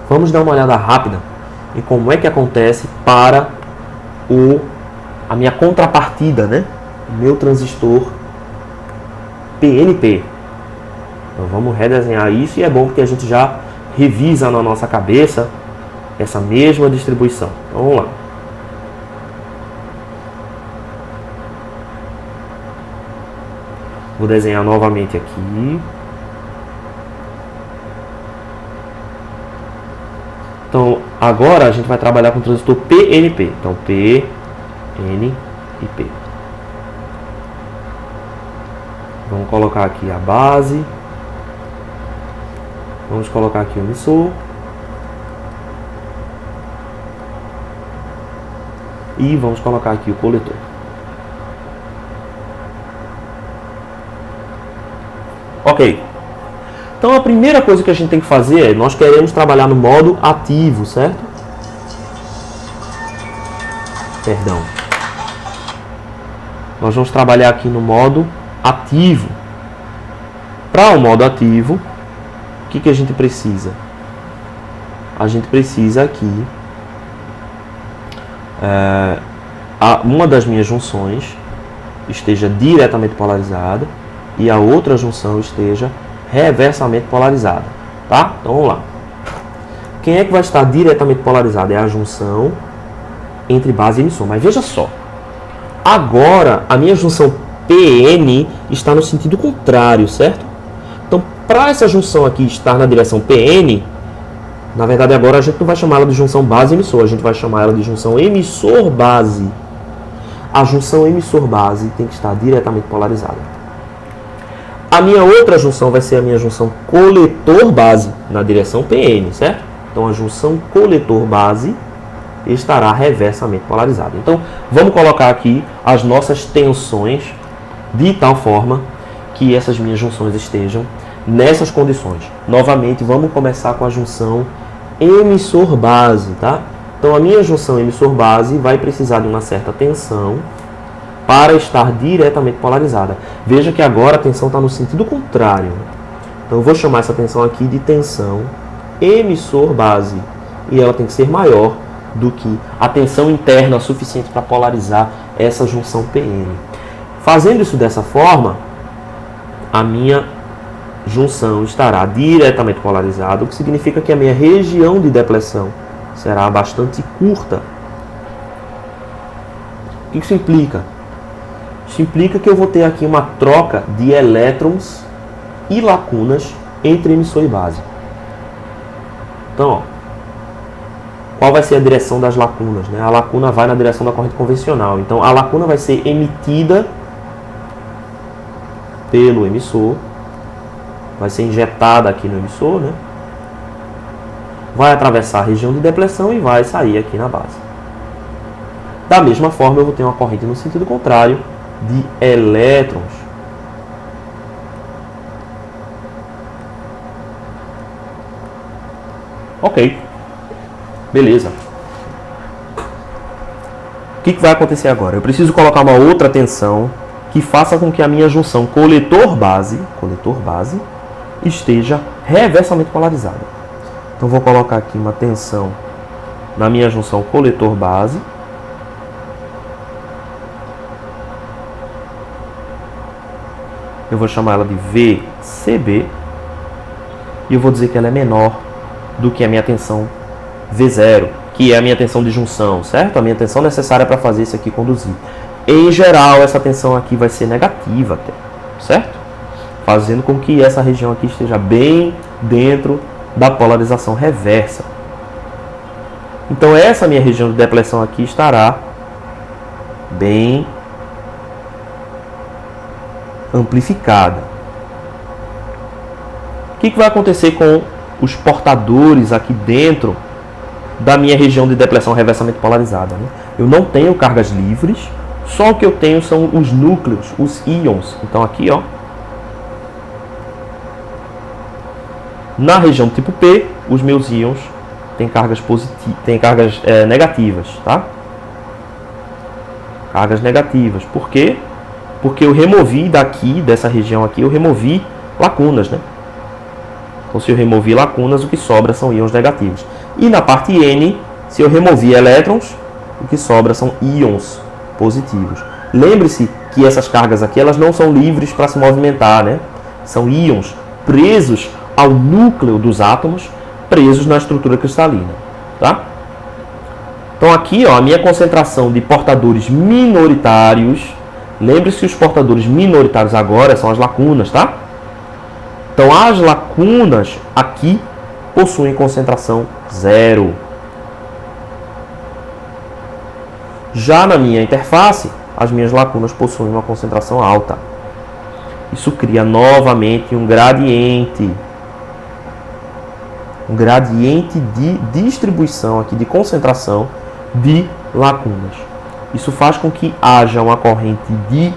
Vamos dar uma olhada rápida em como é que acontece para a minha contrapartida, né? O meu transistor PNP. Então vamos redesenhar isso e é bom porque a gente já revisa na nossa cabeça essa mesma distribuição. Então, vamos lá. Vou desenhar novamente aqui. Então, agora a gente vai trabalhar com o transistor PNP. Então, P, N e P. Vamos colocar aqui a base. Vamos colocar aqui o emissor. E vamos colocar aqui o coletor. Ok. Então a primeira coisa que a gente tem que fazer é, nós queremos trabalhar no modo ativo, certo? Perdão. Nós vamos trabalhar aqui no modo ativo. Para o modo ativo, o que a gente precisa? A gente precisa aqui uma das minhas junções esteja diretamente polarizada e a outra junção esteja reversamente polarizada, tá? Então vamos lá. Quem é que vai estar diretamente polarizada? É a junção entre base e emissor. Mas veja só, agora a minha junção PN está no sentido contrário, certo? Então, para essa junção aqui estar na direção PN, na verdade agora a gente não vai chamar ela de junção base-emissor, a gente vai chamar ela de junção emissor-base. A junção emissor-base tem que estar diretamente polarizada. A minha outra junção vai ser a minha junção coletor-base, na direção PN, certo? Então a junção coletor-base estará reversamente polarizada. Então vamos colocar aqui as nossas tensões de tal forma que essas minhas junções estejam nessas condições. Novamente, vamos começar com a junção emissor-base, tá? Então a minha junção emissor-base vai precisar de uma certa tensão para estar diretamente polarizada. Veja que agora a tensão está no sentido contrário. Então eu vou chamar essa tensão aqui de tensão emissor-base. E ela tem que ser maior do que a tensão interna suficiente para polarizar essa junção PN. Fazendo isso dessa forma, a minha junção estará diretamente polarizada, o que significa que a minha região de depleção será bastante curta. O que isso implica? Isso implica que eu vou ter aqui uma troca de elétrons e lacunas entre emissor e base. Então, ó, qual vai ser a direção das lacunas, né? A lacuna vai na direção da corrente convencional. Então, a lacuna vai ser emitida pelo emissor, vai ser injetada aqui no emissor, né? Vai atravessar a região de depleção e vai sair aqui na base. Da mesma forma, eu vou ter uma corrente no sentido contrário de elétrons. Ok. Beleza. O que vai acontecer agora? Eu preciso colocar uma outra tensão que faça com que a minha junção coletor-base esteja reversamente polarizada. Então, vou colocar aqui uma tensão na minha junção coletor-base. Eu vou chamar ela de VCB. E eu vou dizer que ela é menor do que a minha tensão V0, que é a minha tensão de junção, certo? A minha tensão necessária para fazer isso aqui conduzir. Em geral, essa tensão aqui vai ser negativa até, certo? Fazendo com que essa região aqui esteja bem dentro da polarização reversa. Então, essa minha região de depleção aqui estará bem amplificada. O que vai acontecer com os portadores aqui dentro da minha região de depleção reversamente polarizada, né? Eu não tenho cargas livres, só o que eu tenho são os núcleos, os íons. Então aqui, ó, na região tipo P, os meus íons têm cargas negativas, tá? Cargas negativas. Por quê? Porque eu removi daqui, dessa região aqui, eu removi lacunas, né? Então, se eu removi lacunas, o que sobra são íons negativos. E na parte N, se eu removi elétrons, o que sobra são íons positivos. Lembre-se que essas cargas aqui, elas não são livres para se movimentar, né? São íons presos ao núcleo dos átomos, presos na estrutura cristalina, tá? Então aqui, ó, a minha concentração de portadores minoritários, lembre-se, os portadores minoritários agora são as lacunas, tá? Então, as lacunas aqui possuem concentração 0. Já na minha interface, as minhas lacunas possuem uma concentração alta. Isso cria novamente um gradiente. Um gradiente de distribuição aqui, de concentração de lacunas. Isso faz com que haja uma corrente de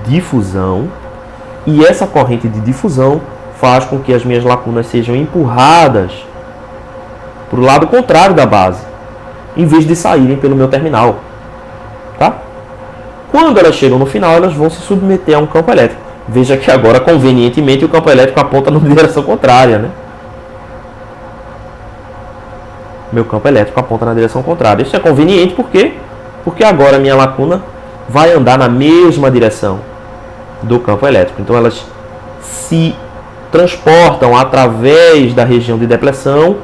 difusão. E essa corrente de difusão faz com que as minhas lacunas sejam empurradas para o lado contrário da base, em vez de saírem pelo meu terminal. Tá? Quando elas chegam no final, elas vão se submeter a um campo elétrico. Veja que agora, convenientemente, o campo elétrico aponta na direção contrária, né? Meu campo elétrico aponta na direção contrária. Isso é conveniente por quê? Porque agora a minha lacuna vai andar na mesma direção do campo elétrico. Então elas se transportam através da região de depleção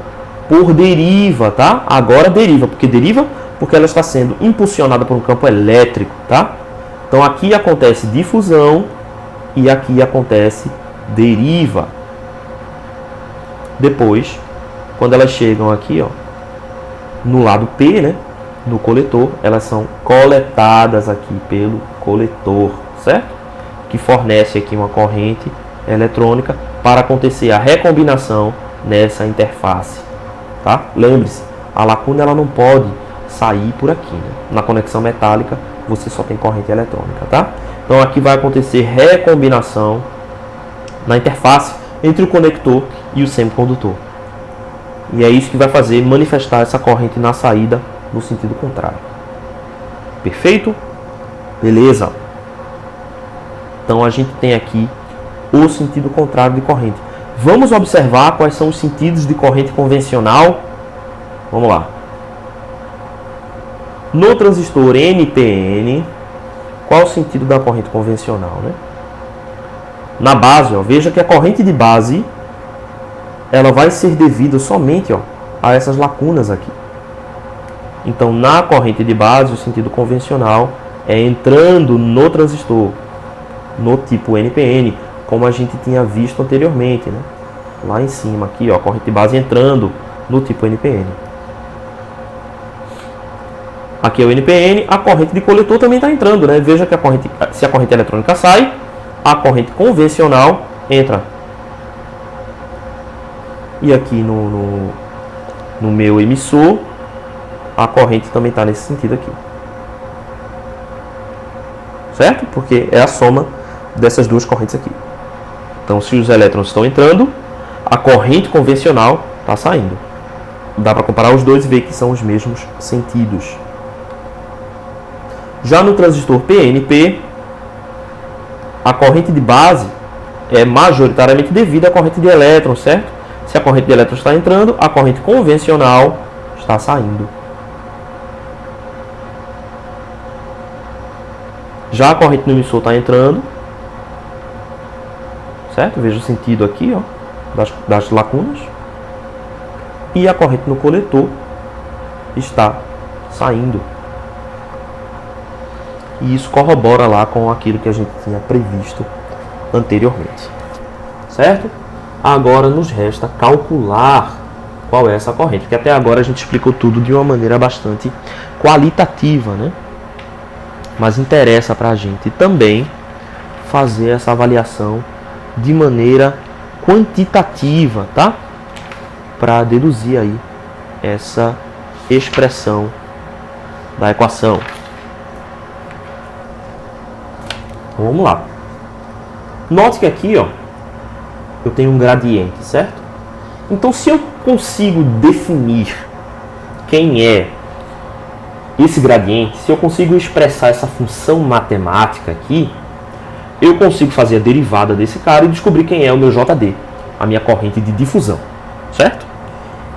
por deriva, tá? Agora deriva, porque ela está sendo impulsionada por um campo elétrico, tá? Então aqui acontece difusão e aqui acontece deriva. Depois, quando elas chegam aqui, ó, no lado P, né, no coletor, elas são coletadas aqui pelo coletor, certo? Que fornece aqui uma corrente eletrônica para acontecer a recombinação nessa interface, tá? Lembre-se, a lacuna ela não pode sair por aqui, né? Na conexão metálica você só tem corrente eletrônica, tá? Então aqui vai acontecer recombinação na interface entre o conector e o semicondutor. E é isso que vai fazer manifestar essa corrente na saída no sentido contrário. Perfeito? Beleza. Então a gente tem aqui o sentido contrário de corrente. Vamos observar quais são os sentidos de corrente convencional. Vamos lá. No transistor NPN, qual o sentido da corrente convencional, né? Na base, ó, veja que a corrente de base ela vai ser devida somente, ó, a essas lacunas aqui. Então, na corrente de base, o sentido convencional é entrando no transistor, no tipo NPN, como a gente tinha visto anteriormente, né? Lá em cima, aqui, ó, a corrente de base entrando no tipo NPN. Aqui é o NPN, a corrente de coletor também está entrando, né? Veja que se a corrente eletrônica sai, a corrente convencional entra. E aqui no meu emissor, a corrente também está nesse sentido aqui. Certo? Porque é a soma dessas duas correntes aqui. Então, se os elétrons estão entrando, a corrente convencional está saindo. Dá para comparar os dois e ver que são os mesmos sentidos. Já no transistor PNP, a corrente de base é majoritariamente devida à corrente de elétrons, certo? Se a corrente de elétrons está entrando, a corrente convencional está saindo. Já a corrente no emissor está entrando, certo? Veja o sentido aqui, ó, das lacunas. E a corrente no coletor está saindo. E isso corrobora lá com aquilo que a gente tinha previsto anteriormente. Certo? Agora nos resta calcular qual é essa corrente, porque até agora a gente explicou tudo de uma maneira bastante qualitativa, né? Mas interessa para a gente também fazer essa avaliação de maneira quantitativa, tá? Para deduzir aí essa expressão da equação. Então, vamos lá. Note que aqui, ó, eu tenho um gradiente, certo? Então, se eu consigo definir quem é esse gradiente, se eu consigo expressar essa função matemática aqui, eu consigo fazer a derivada desse cara e descobrir quem é o meu JD, a minha corrente de difusão, certo?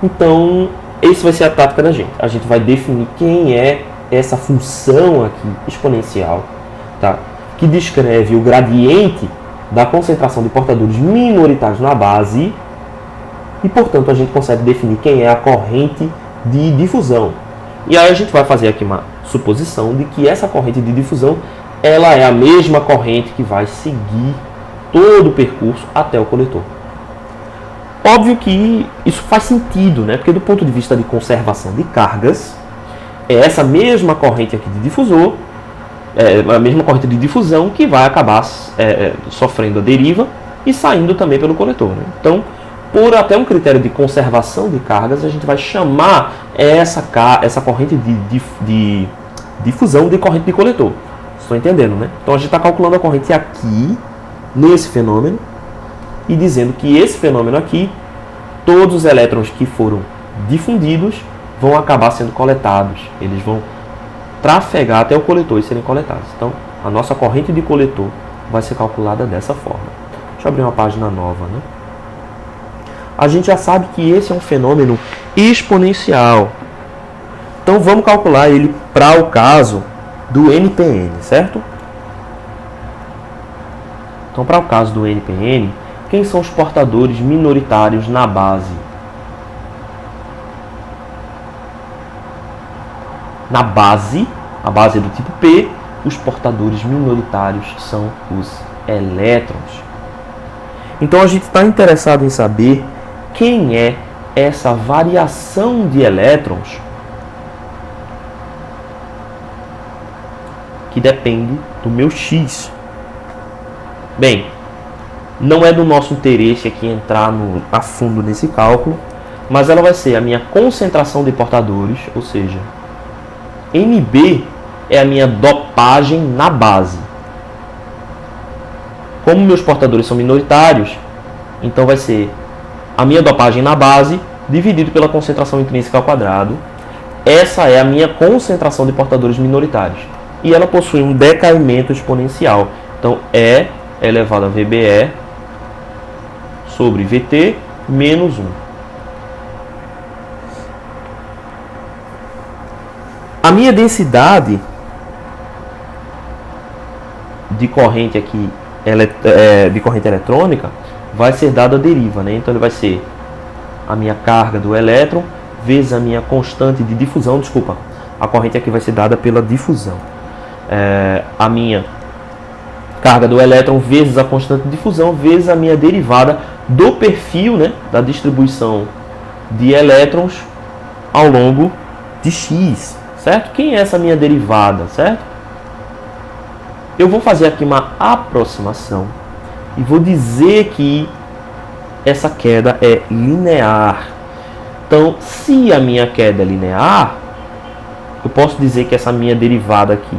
Então, essa vai ser a tática da gente. A gente vai definir quem é essa função aqui exponencial, tá? Que descreve o gradiente da concentração de portadores minoritários na base e, portanto, a gente consegue definir quem é a corrente de difusão. E aí a gente vai fazer aqui uma suposição de que essa corrente de difusão ela é a mesma corrente que vai seguir todo o percurso até o coletor. Óbvio que isso faz sentido, né? Porque do ponto de vista de conservação de cargas, é essa mesma corrente aqui de difusor, a mesma corrente de difusão que vai acabar sofrendo a deriva e saindo também pelo coletor, né? Então, por até um critério de conservação de cargas, a gente vai chamar essa corrente de difusão de corrente de coletor. Estão entendendo, né? Então, a gente está calculando a corrente aqui, nesse fenômeno, e dizendo que esse fenômeno aqui, todos os elétrons que foram difundidos vão acabar sendo coletados. Eles vão trafegar até o coletor e serem coletados. Então, a nossa corrente de coletor vai ser calculada dessa forma. Deixa eu abrir uma página nova, né? A gente já sabe que esse é um fenômeno exponencial. Então, vamos calcular ele para o caso do NPN, certo? Então, para o caso do NPN, quem são os portadores minoritários na base? Na base, a base é do tipo P, os portadores minoritários são os elétrons. Então a gente está interessado em saber quem é essa variação de elétrons que depende do meu X. Bem, não é do nosso interesse aqui entrar a fundo nesse cálculo, mas ela vai ser a minha concentração de portadores, ou seja, NB é a minha dopagem na base. Como meus portadores são minoritários, então vai ser a minha dopagem na base dividido pela concentração intrínseca ao quadrado. Essa é a minha concentração de portadores minoritários. E ela possui um decaimento exponencial. Então, E elevado a VBE sobre VT menos 1. A minha densidade de corrente aqui de corrente eletrônica, vai ser dada a deriva, né? Então ele vai ser a minha carga do elétron vezes a minha constante de difusão, desculpa, a corrente aqui vai ser dada pela difusão. A minha carga do elétron vezes a constante de difusão vezes a minha derivada do perfil, né, da distribuição de elétrons ao longo de x, certo? Quem é essa minha derivada, certo? Eu vou fazer aqui uma aproximação e vou dizer que essa queda é linear. Então, se a minha queda é linear, eu posso dizer que essa minha derivada aqui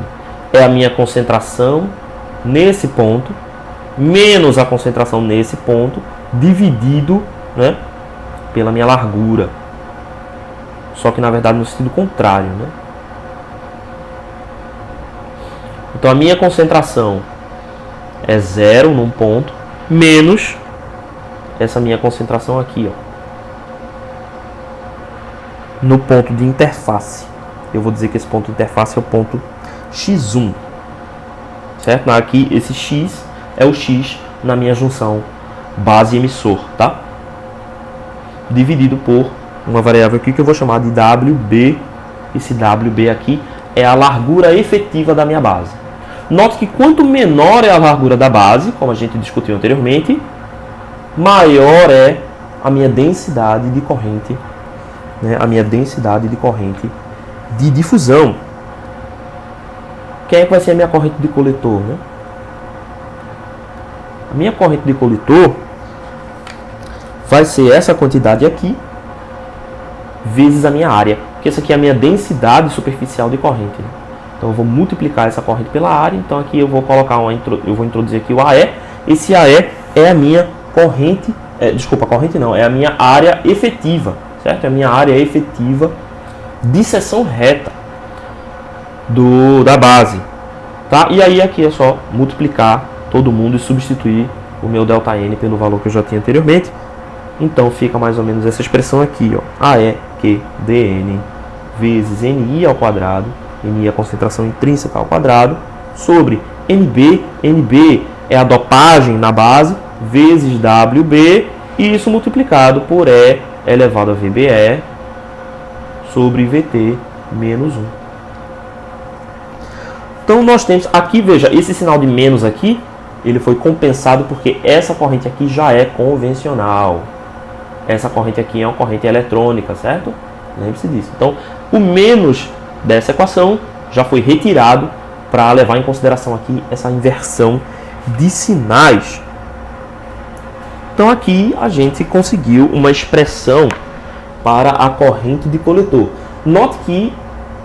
é a minha concentração nesse ponto, menos a concentração nesse ponto, dividido, né, pela minha largura. Só que, na verdade, no sentido contrário, né? Então, a minha concentração é 0 num ponto, menos essa minha concentração aqui, ó, no ponto de interface. Eu vou dizer que esse ponto de interface é o ponto x1, certo? Aqui esse x é o x na minha junção base emissor, tá? Dividido por uma variável aqui que eu vou chamar de WB. Esse WB aqui é a largura efetiva da minha base. Note que quanto menor é a largura da base, como a gente discutiu anteriormente, maior é a minha densidade de corrente, né, a minha densidade de corrente de difusão. Quem é que vai ser a minha corrente de coletor, né? A minha corrente de coletor vai ser essa quantidade aqui vezes a minha área, porque essa aqui é a minha densidade superficial de corrente, né? Então eu vou multiplicar essa corrente pela área. Então aqui eu vou colocar eu vou introduzir aqui o AE. Esse AE é a minha corrente, corrente não, é a minha área efetiva, certo? É a minha área efetiva de seção reta da base, tá? E aí aqui é só multiplicar todo mundo e substituir o meu ΔN pelo valor que eu já tinha anteriormente. Então fica mais ou menos essa expressão aqui, ó, AEQDN vezes NI ao quadrado, NI é a concentração intrínseca ao quadrado, sobre NB, NB é a dopagem na base, vezes WB, e isso multiplicado por E elevado a VBE sobre VT menos 1. Então nós temos aqui, veja, esse sinal de menos aqui, ele foi compensado porque essa corrente aqui já é convencional. Essa corrente aqui é uma corrente eletrônica, certo? Lembre-se disso. Então, o menos dessa equação já foi retirado para levar em consideração aqui essa inversão de sinais. Então aqui a gente conseguiu uma expressão para a corrente de coletor. Note que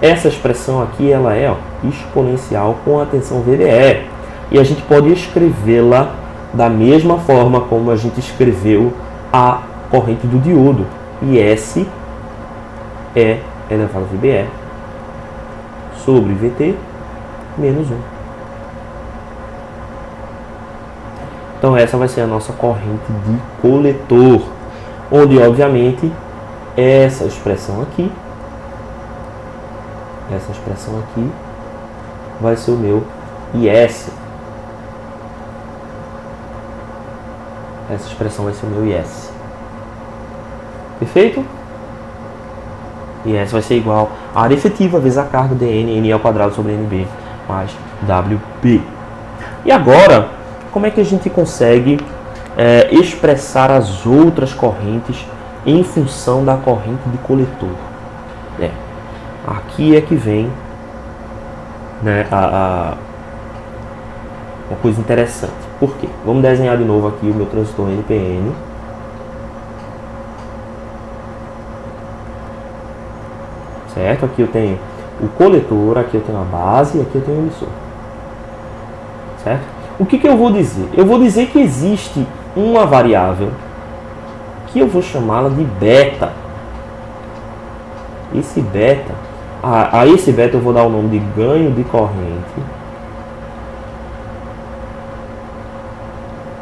essa expressão aqui ela é exponencial com a tensão VDE. E a gente pode escrevê-la da mesma forma como a gente escreveu a corrente do diodo. IS é elevado a VBE sobre VT menos 1. Então essa vai ser a nossa corrente de coletor, onde obviamente essa expressão aqui vai ser o meu IS. Essa expressão vai ser o meu IS. Perfeito? IS vai ser igual a área efetiva vezes a carga dN, N ao quadrado sobre NB mais WB. E agora, como é que a gente consegue expressar as outras correntes em função da corrente de coletor? Aqui é que vem, né, uma coisa interessante. Por quê? Vamos desenhar de novo aqui o meu transistor NPN. Certo? Aqui eu tenho o coletor, aqui eu tenho a base e aqui eu tenho o emissor. Certo? O que eu vou dizer? Eu vou dizer que existe uma variável que eu vou chamá-la de beta. Esse beta, a esse beta eu vou dar o nome de ganho de corrente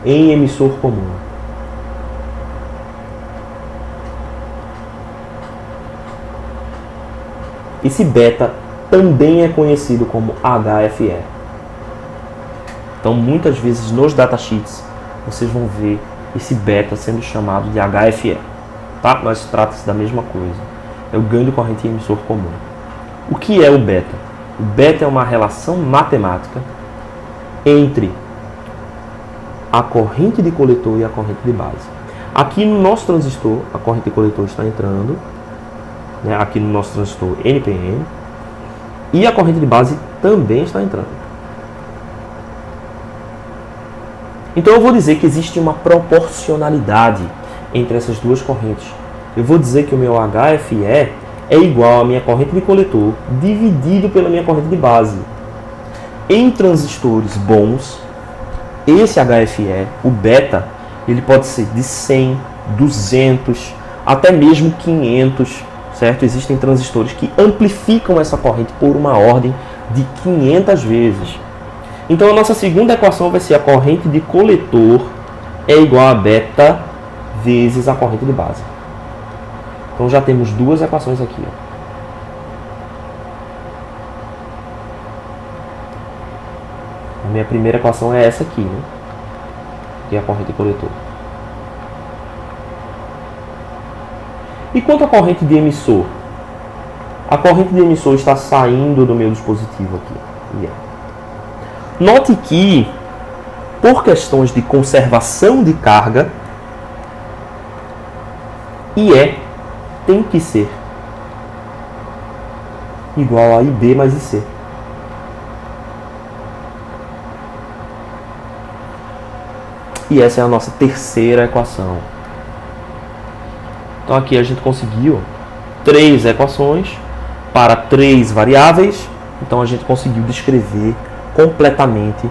em emissor comum. Esse beta também é conhecido como HFE. Então, muitas vezes nos datasheets, vocês vão ver esse beta sendo chamado de HFE. Tá? Mas trata-se da mesma coisa. É o ganho de corrente em emissor comum. O que é o beta? O beta é uma relação matemática entre a corrente de coletor e a corrente de base. Aqui no nosso transistor, a corrente de coletor está entrando, né, aqui no nosso transistor NPN, e a corrente de base também está entrando. Então eu vou dizer que existe uma proporcionalidade entre essas duas correntes. Eu vou dizer que o meu HFE é igual à minha corrente de coletor dividido pela minha corrente de base. Em transistores bons, esse HFE, o beta, ele pode ser de 100, 200, até mesmo 500, certo? Existem transistores que amplificam essa corrente por uma ordem de 500 vezes. Então a nossa segunda equação vai ser a corrente de coletor é igual a beta vezes a corrente de base. Então já temos duas equações aqui. A minha primeira equação é essa aqui, né? Que é a corrente de coletor. E quanto à corrente de emissor? A corrente de emissor está saindo do meu dispositivo aqui. Note que, por questões de conservação de carga, IE tem que ser igual a IB mais IC. E essa é a nossa terceira equação. Então aqui a gente conseguiu 3 equações para 3 variáveis. Então a gente conseguiu descrever completamente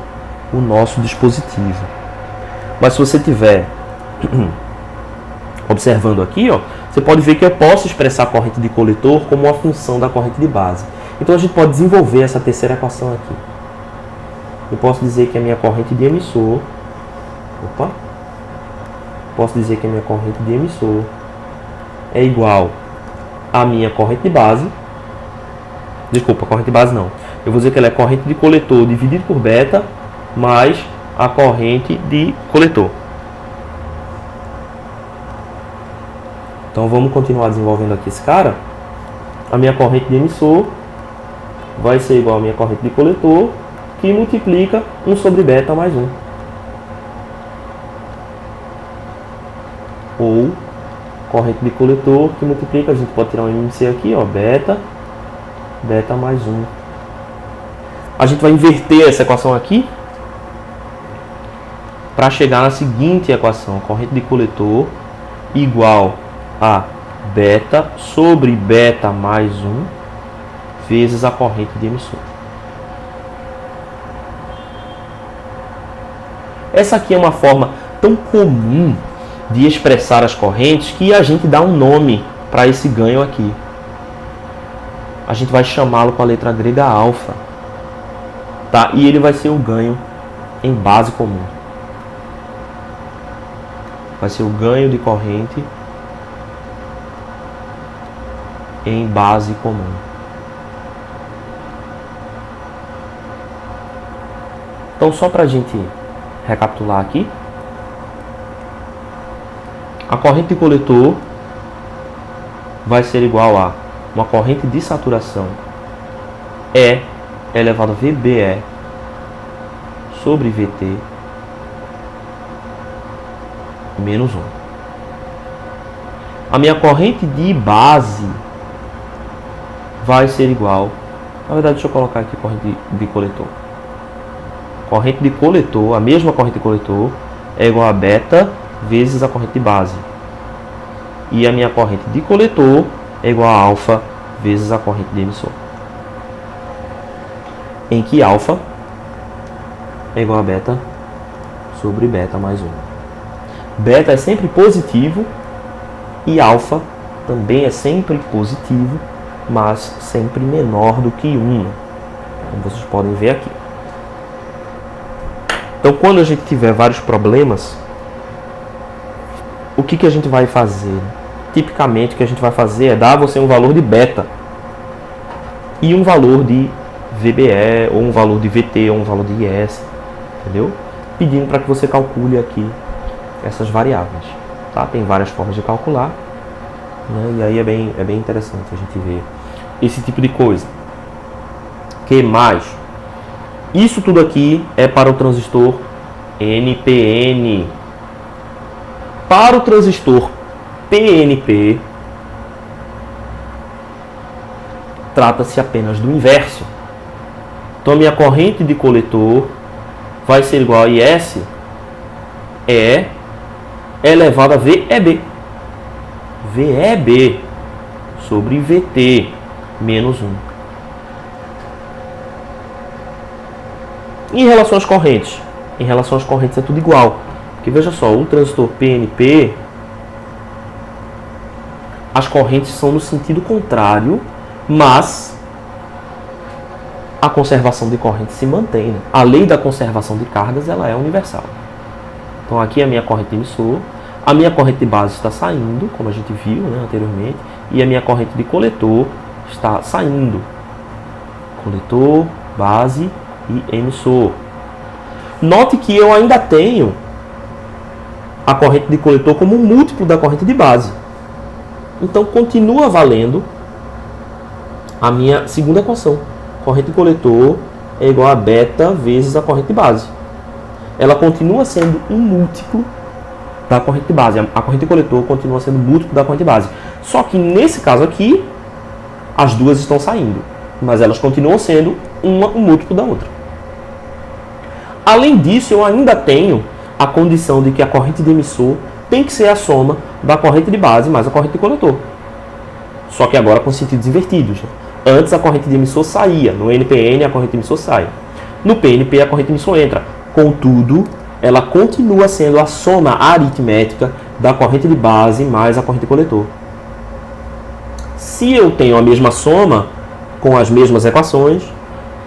o nosso dispositivo. Mas se você estiver observando aqui, ó, você pode ver que eu posso expressar a corrente de coletor como uma função da corrente de base. Então a gente pode desenvolver essa terceira equação aqui. Eu posso dizer que a minha corrente de emissor... Posso dizer que a minha corrente de emissor é igual à minha corrente de base. Desculpa, corrente de base não. Eu vou dizer que ela é corrente de coletor dividido por beta mais a corrente de coletor. Então vamos continuar desenvolvendo aqui esse cara. A minha corrente de emissor vai ser igual à minha corrente de coletor, que multiplica 1 sobre beta mais 1. Ou corrente de coletor que multiplica, a gente pode tirar um MC aqui, ó, beta mais 1. A gente vai inverter essa equação aqui para chegar na seguinte equação: corrente de coletor igual a beta sobre beta mais 1 vezes a corrente de emissor. Essa aqui é uma forma tão comum de expressar as correntes que a gente dá um nome para esse ganho aqui. A gente vai chamá-lo com a letra grega alfa, tá? E ele vai ser o ganho em base comum. Vai ser o ganho de corrente em base comum. Então, só para a gente recapitular aqui, a corrente de coletor vai ser igual a uma corrente de saturação E elevado a VBE sobre VT menos 1. A minha corrente de base vai ser igual... Na verdade, deixa eu colocar aqui corrente de coletor. Corrente de coletor, a mesma corrente de coletor, é igual a beta vezes a corrente de base. E a minha corrente de coletor é igual a alfa vezes a corrente de emissor. Em que alfa é igual a beta sobre beta mais 1. Beta é sempre positivo e alfa também é sempre positivo, mas sempre menor do que 1. Como vocês podem ver aqui. Então, quando a gente tiver vários problemas, o que a gente vai fazer? Tipicamente, o que a gente vai fazer é dar a você um valor de beta e um valor de VBE, ou um valor de VT, ou um valor de IS. entendeu? Pedindo para que você calcule aqui essas variáveis, tá? Tem várias formas de calcular, né? E aí é bem interessante a gente ver esse tipo de coisa. Que mais? Isso tudo aqui é para o transistor NPN. Para o transistor PNP, trata-se apenas do inverso. Então a minha corrente de coletor vai ser igual a IS E elevado a VEB. VEB sobre VT menos 1. Em relação às correntes? Em relação às correntes é tudo igual. Porque veja só, o transistor PNP, as correntes são no sentido contrário, mas a conservação de corrente se mantém, né? A lei da conservação de cargas, ela é universal. Então aqui é a minha corrente de emissor, a minha corrente de base está saindo, como a gente viu, né, anteriormente, e a minha corrente de coletor está saindo. Coletor, base e emissor. Note que eu ainda tenho a corrente de coletor como um múltiplo da corrente de base. Então continua valendo a minha segunda equação. Corrente de coletor é igual a beta vezes a corrente de base. Ela continua sendo um múltiplo da corrente de base. A corrente de coletor continua sendo múltiplo da corrente de base. Só que nesse caso aqui, as duas estão saindo, mas elas continuam sendo uma um múltiplo da outra. Além disso, eu ainda tenho a condição de que a corrente de emissor tem que ser a soma da corrente de base mais a corrente de coletor. Só que agora com sentidos invertidos, né? Antes a corrente de emissor saía, no NPN a corrente de emissor sai. No PNP a corrente de emissor entra. Contudo, ela continua sendo a soma aritmética da corrente de base mais a corrente de coletor. Se eu tenho a mesma soma, com as mesmas equações,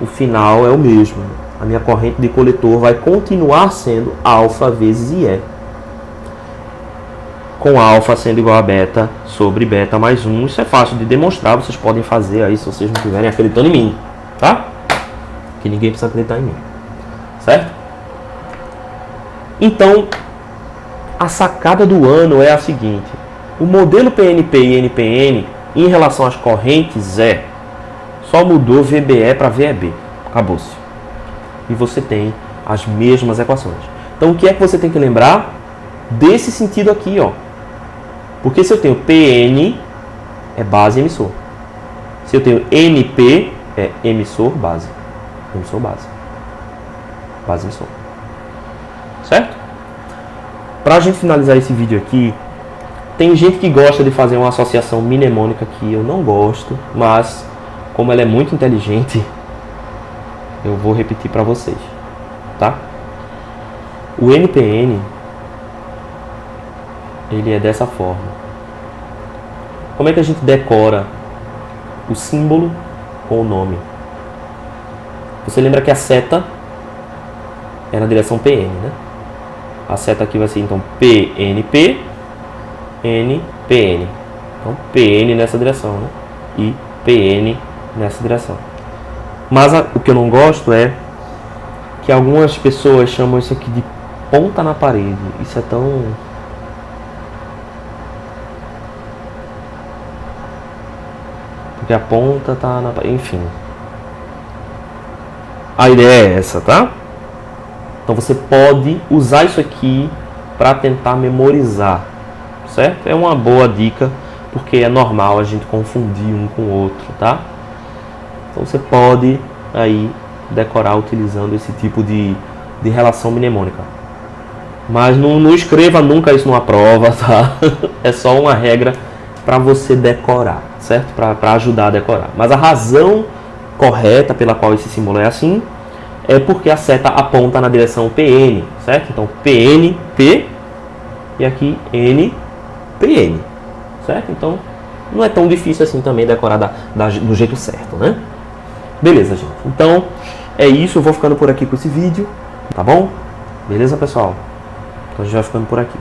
o final é o mesmo. A minha corrente de coletor vai continuar sendo alfa vezes IE. Com alfa sendo igual a beta sobre beta mais 1. Isso é fácil de demonstrar, vocês podem fazer aí se vocês não estiverem acreditando em mim, tá? Que ninguém precisa acreditar em mim, certo? Então, a sacada do ano é a seguinte: o modelo PNP e NPN em relação às correntes só mudou VBE para VEB, acabou-se. E você tem as mesmas equações. Então, o que é que você tem que lembrar desse sentido aqui, ó? Porque se eu tenho PN, é base emissor. Se eu tenho NP, é emissor base. Emissor base. Base emissor. Certo? Pra gente finalizar esse vídeo aqui, tem gente que gosta de fazer uma associação mnemônica que eu não gosto, mas como ela é muito inteligente, eu vou repetir para vocês, tá? O NPN, ele é dessa forma. Como é que a gente decora o símbolo com o nome? Você lembra que a seta é na direção PN, né? A seta aqui vai ser então PNP, NPN. Então PN nessa direção, né? E PN nessa direção. Mas o que eu não gosto é que algumas pessoas chamam isso aqui de ponta na parede. Isso é tão... Porque a ponta tá na parede. Enfim. A ideia é essa, tá? Então você pode usar isso aqui para tentar memorizar, certo? É uma boa dica, porque é normal a gente confundir um com o outro, tá? Então você pode aí decorar utilizando esse tipo de relação mnemônica. Mas não escreva nunca isso numa prova, tá? É só uma regra para você decorar, certo? Para ajudar a decorar. Mas a razão correta pela qual esse símbolo é assim é porque a seta aponta na direção PN, certo? Então PNP e aqui NPN, certo? Então não é tão difícil assim também decorar do jeito certo, né? Beleza, gente. Então é isso, eu vou ficando por aqui com esse vídeo, tá bom? Beleza, pessoal? Então a gente vai ficando por aqui.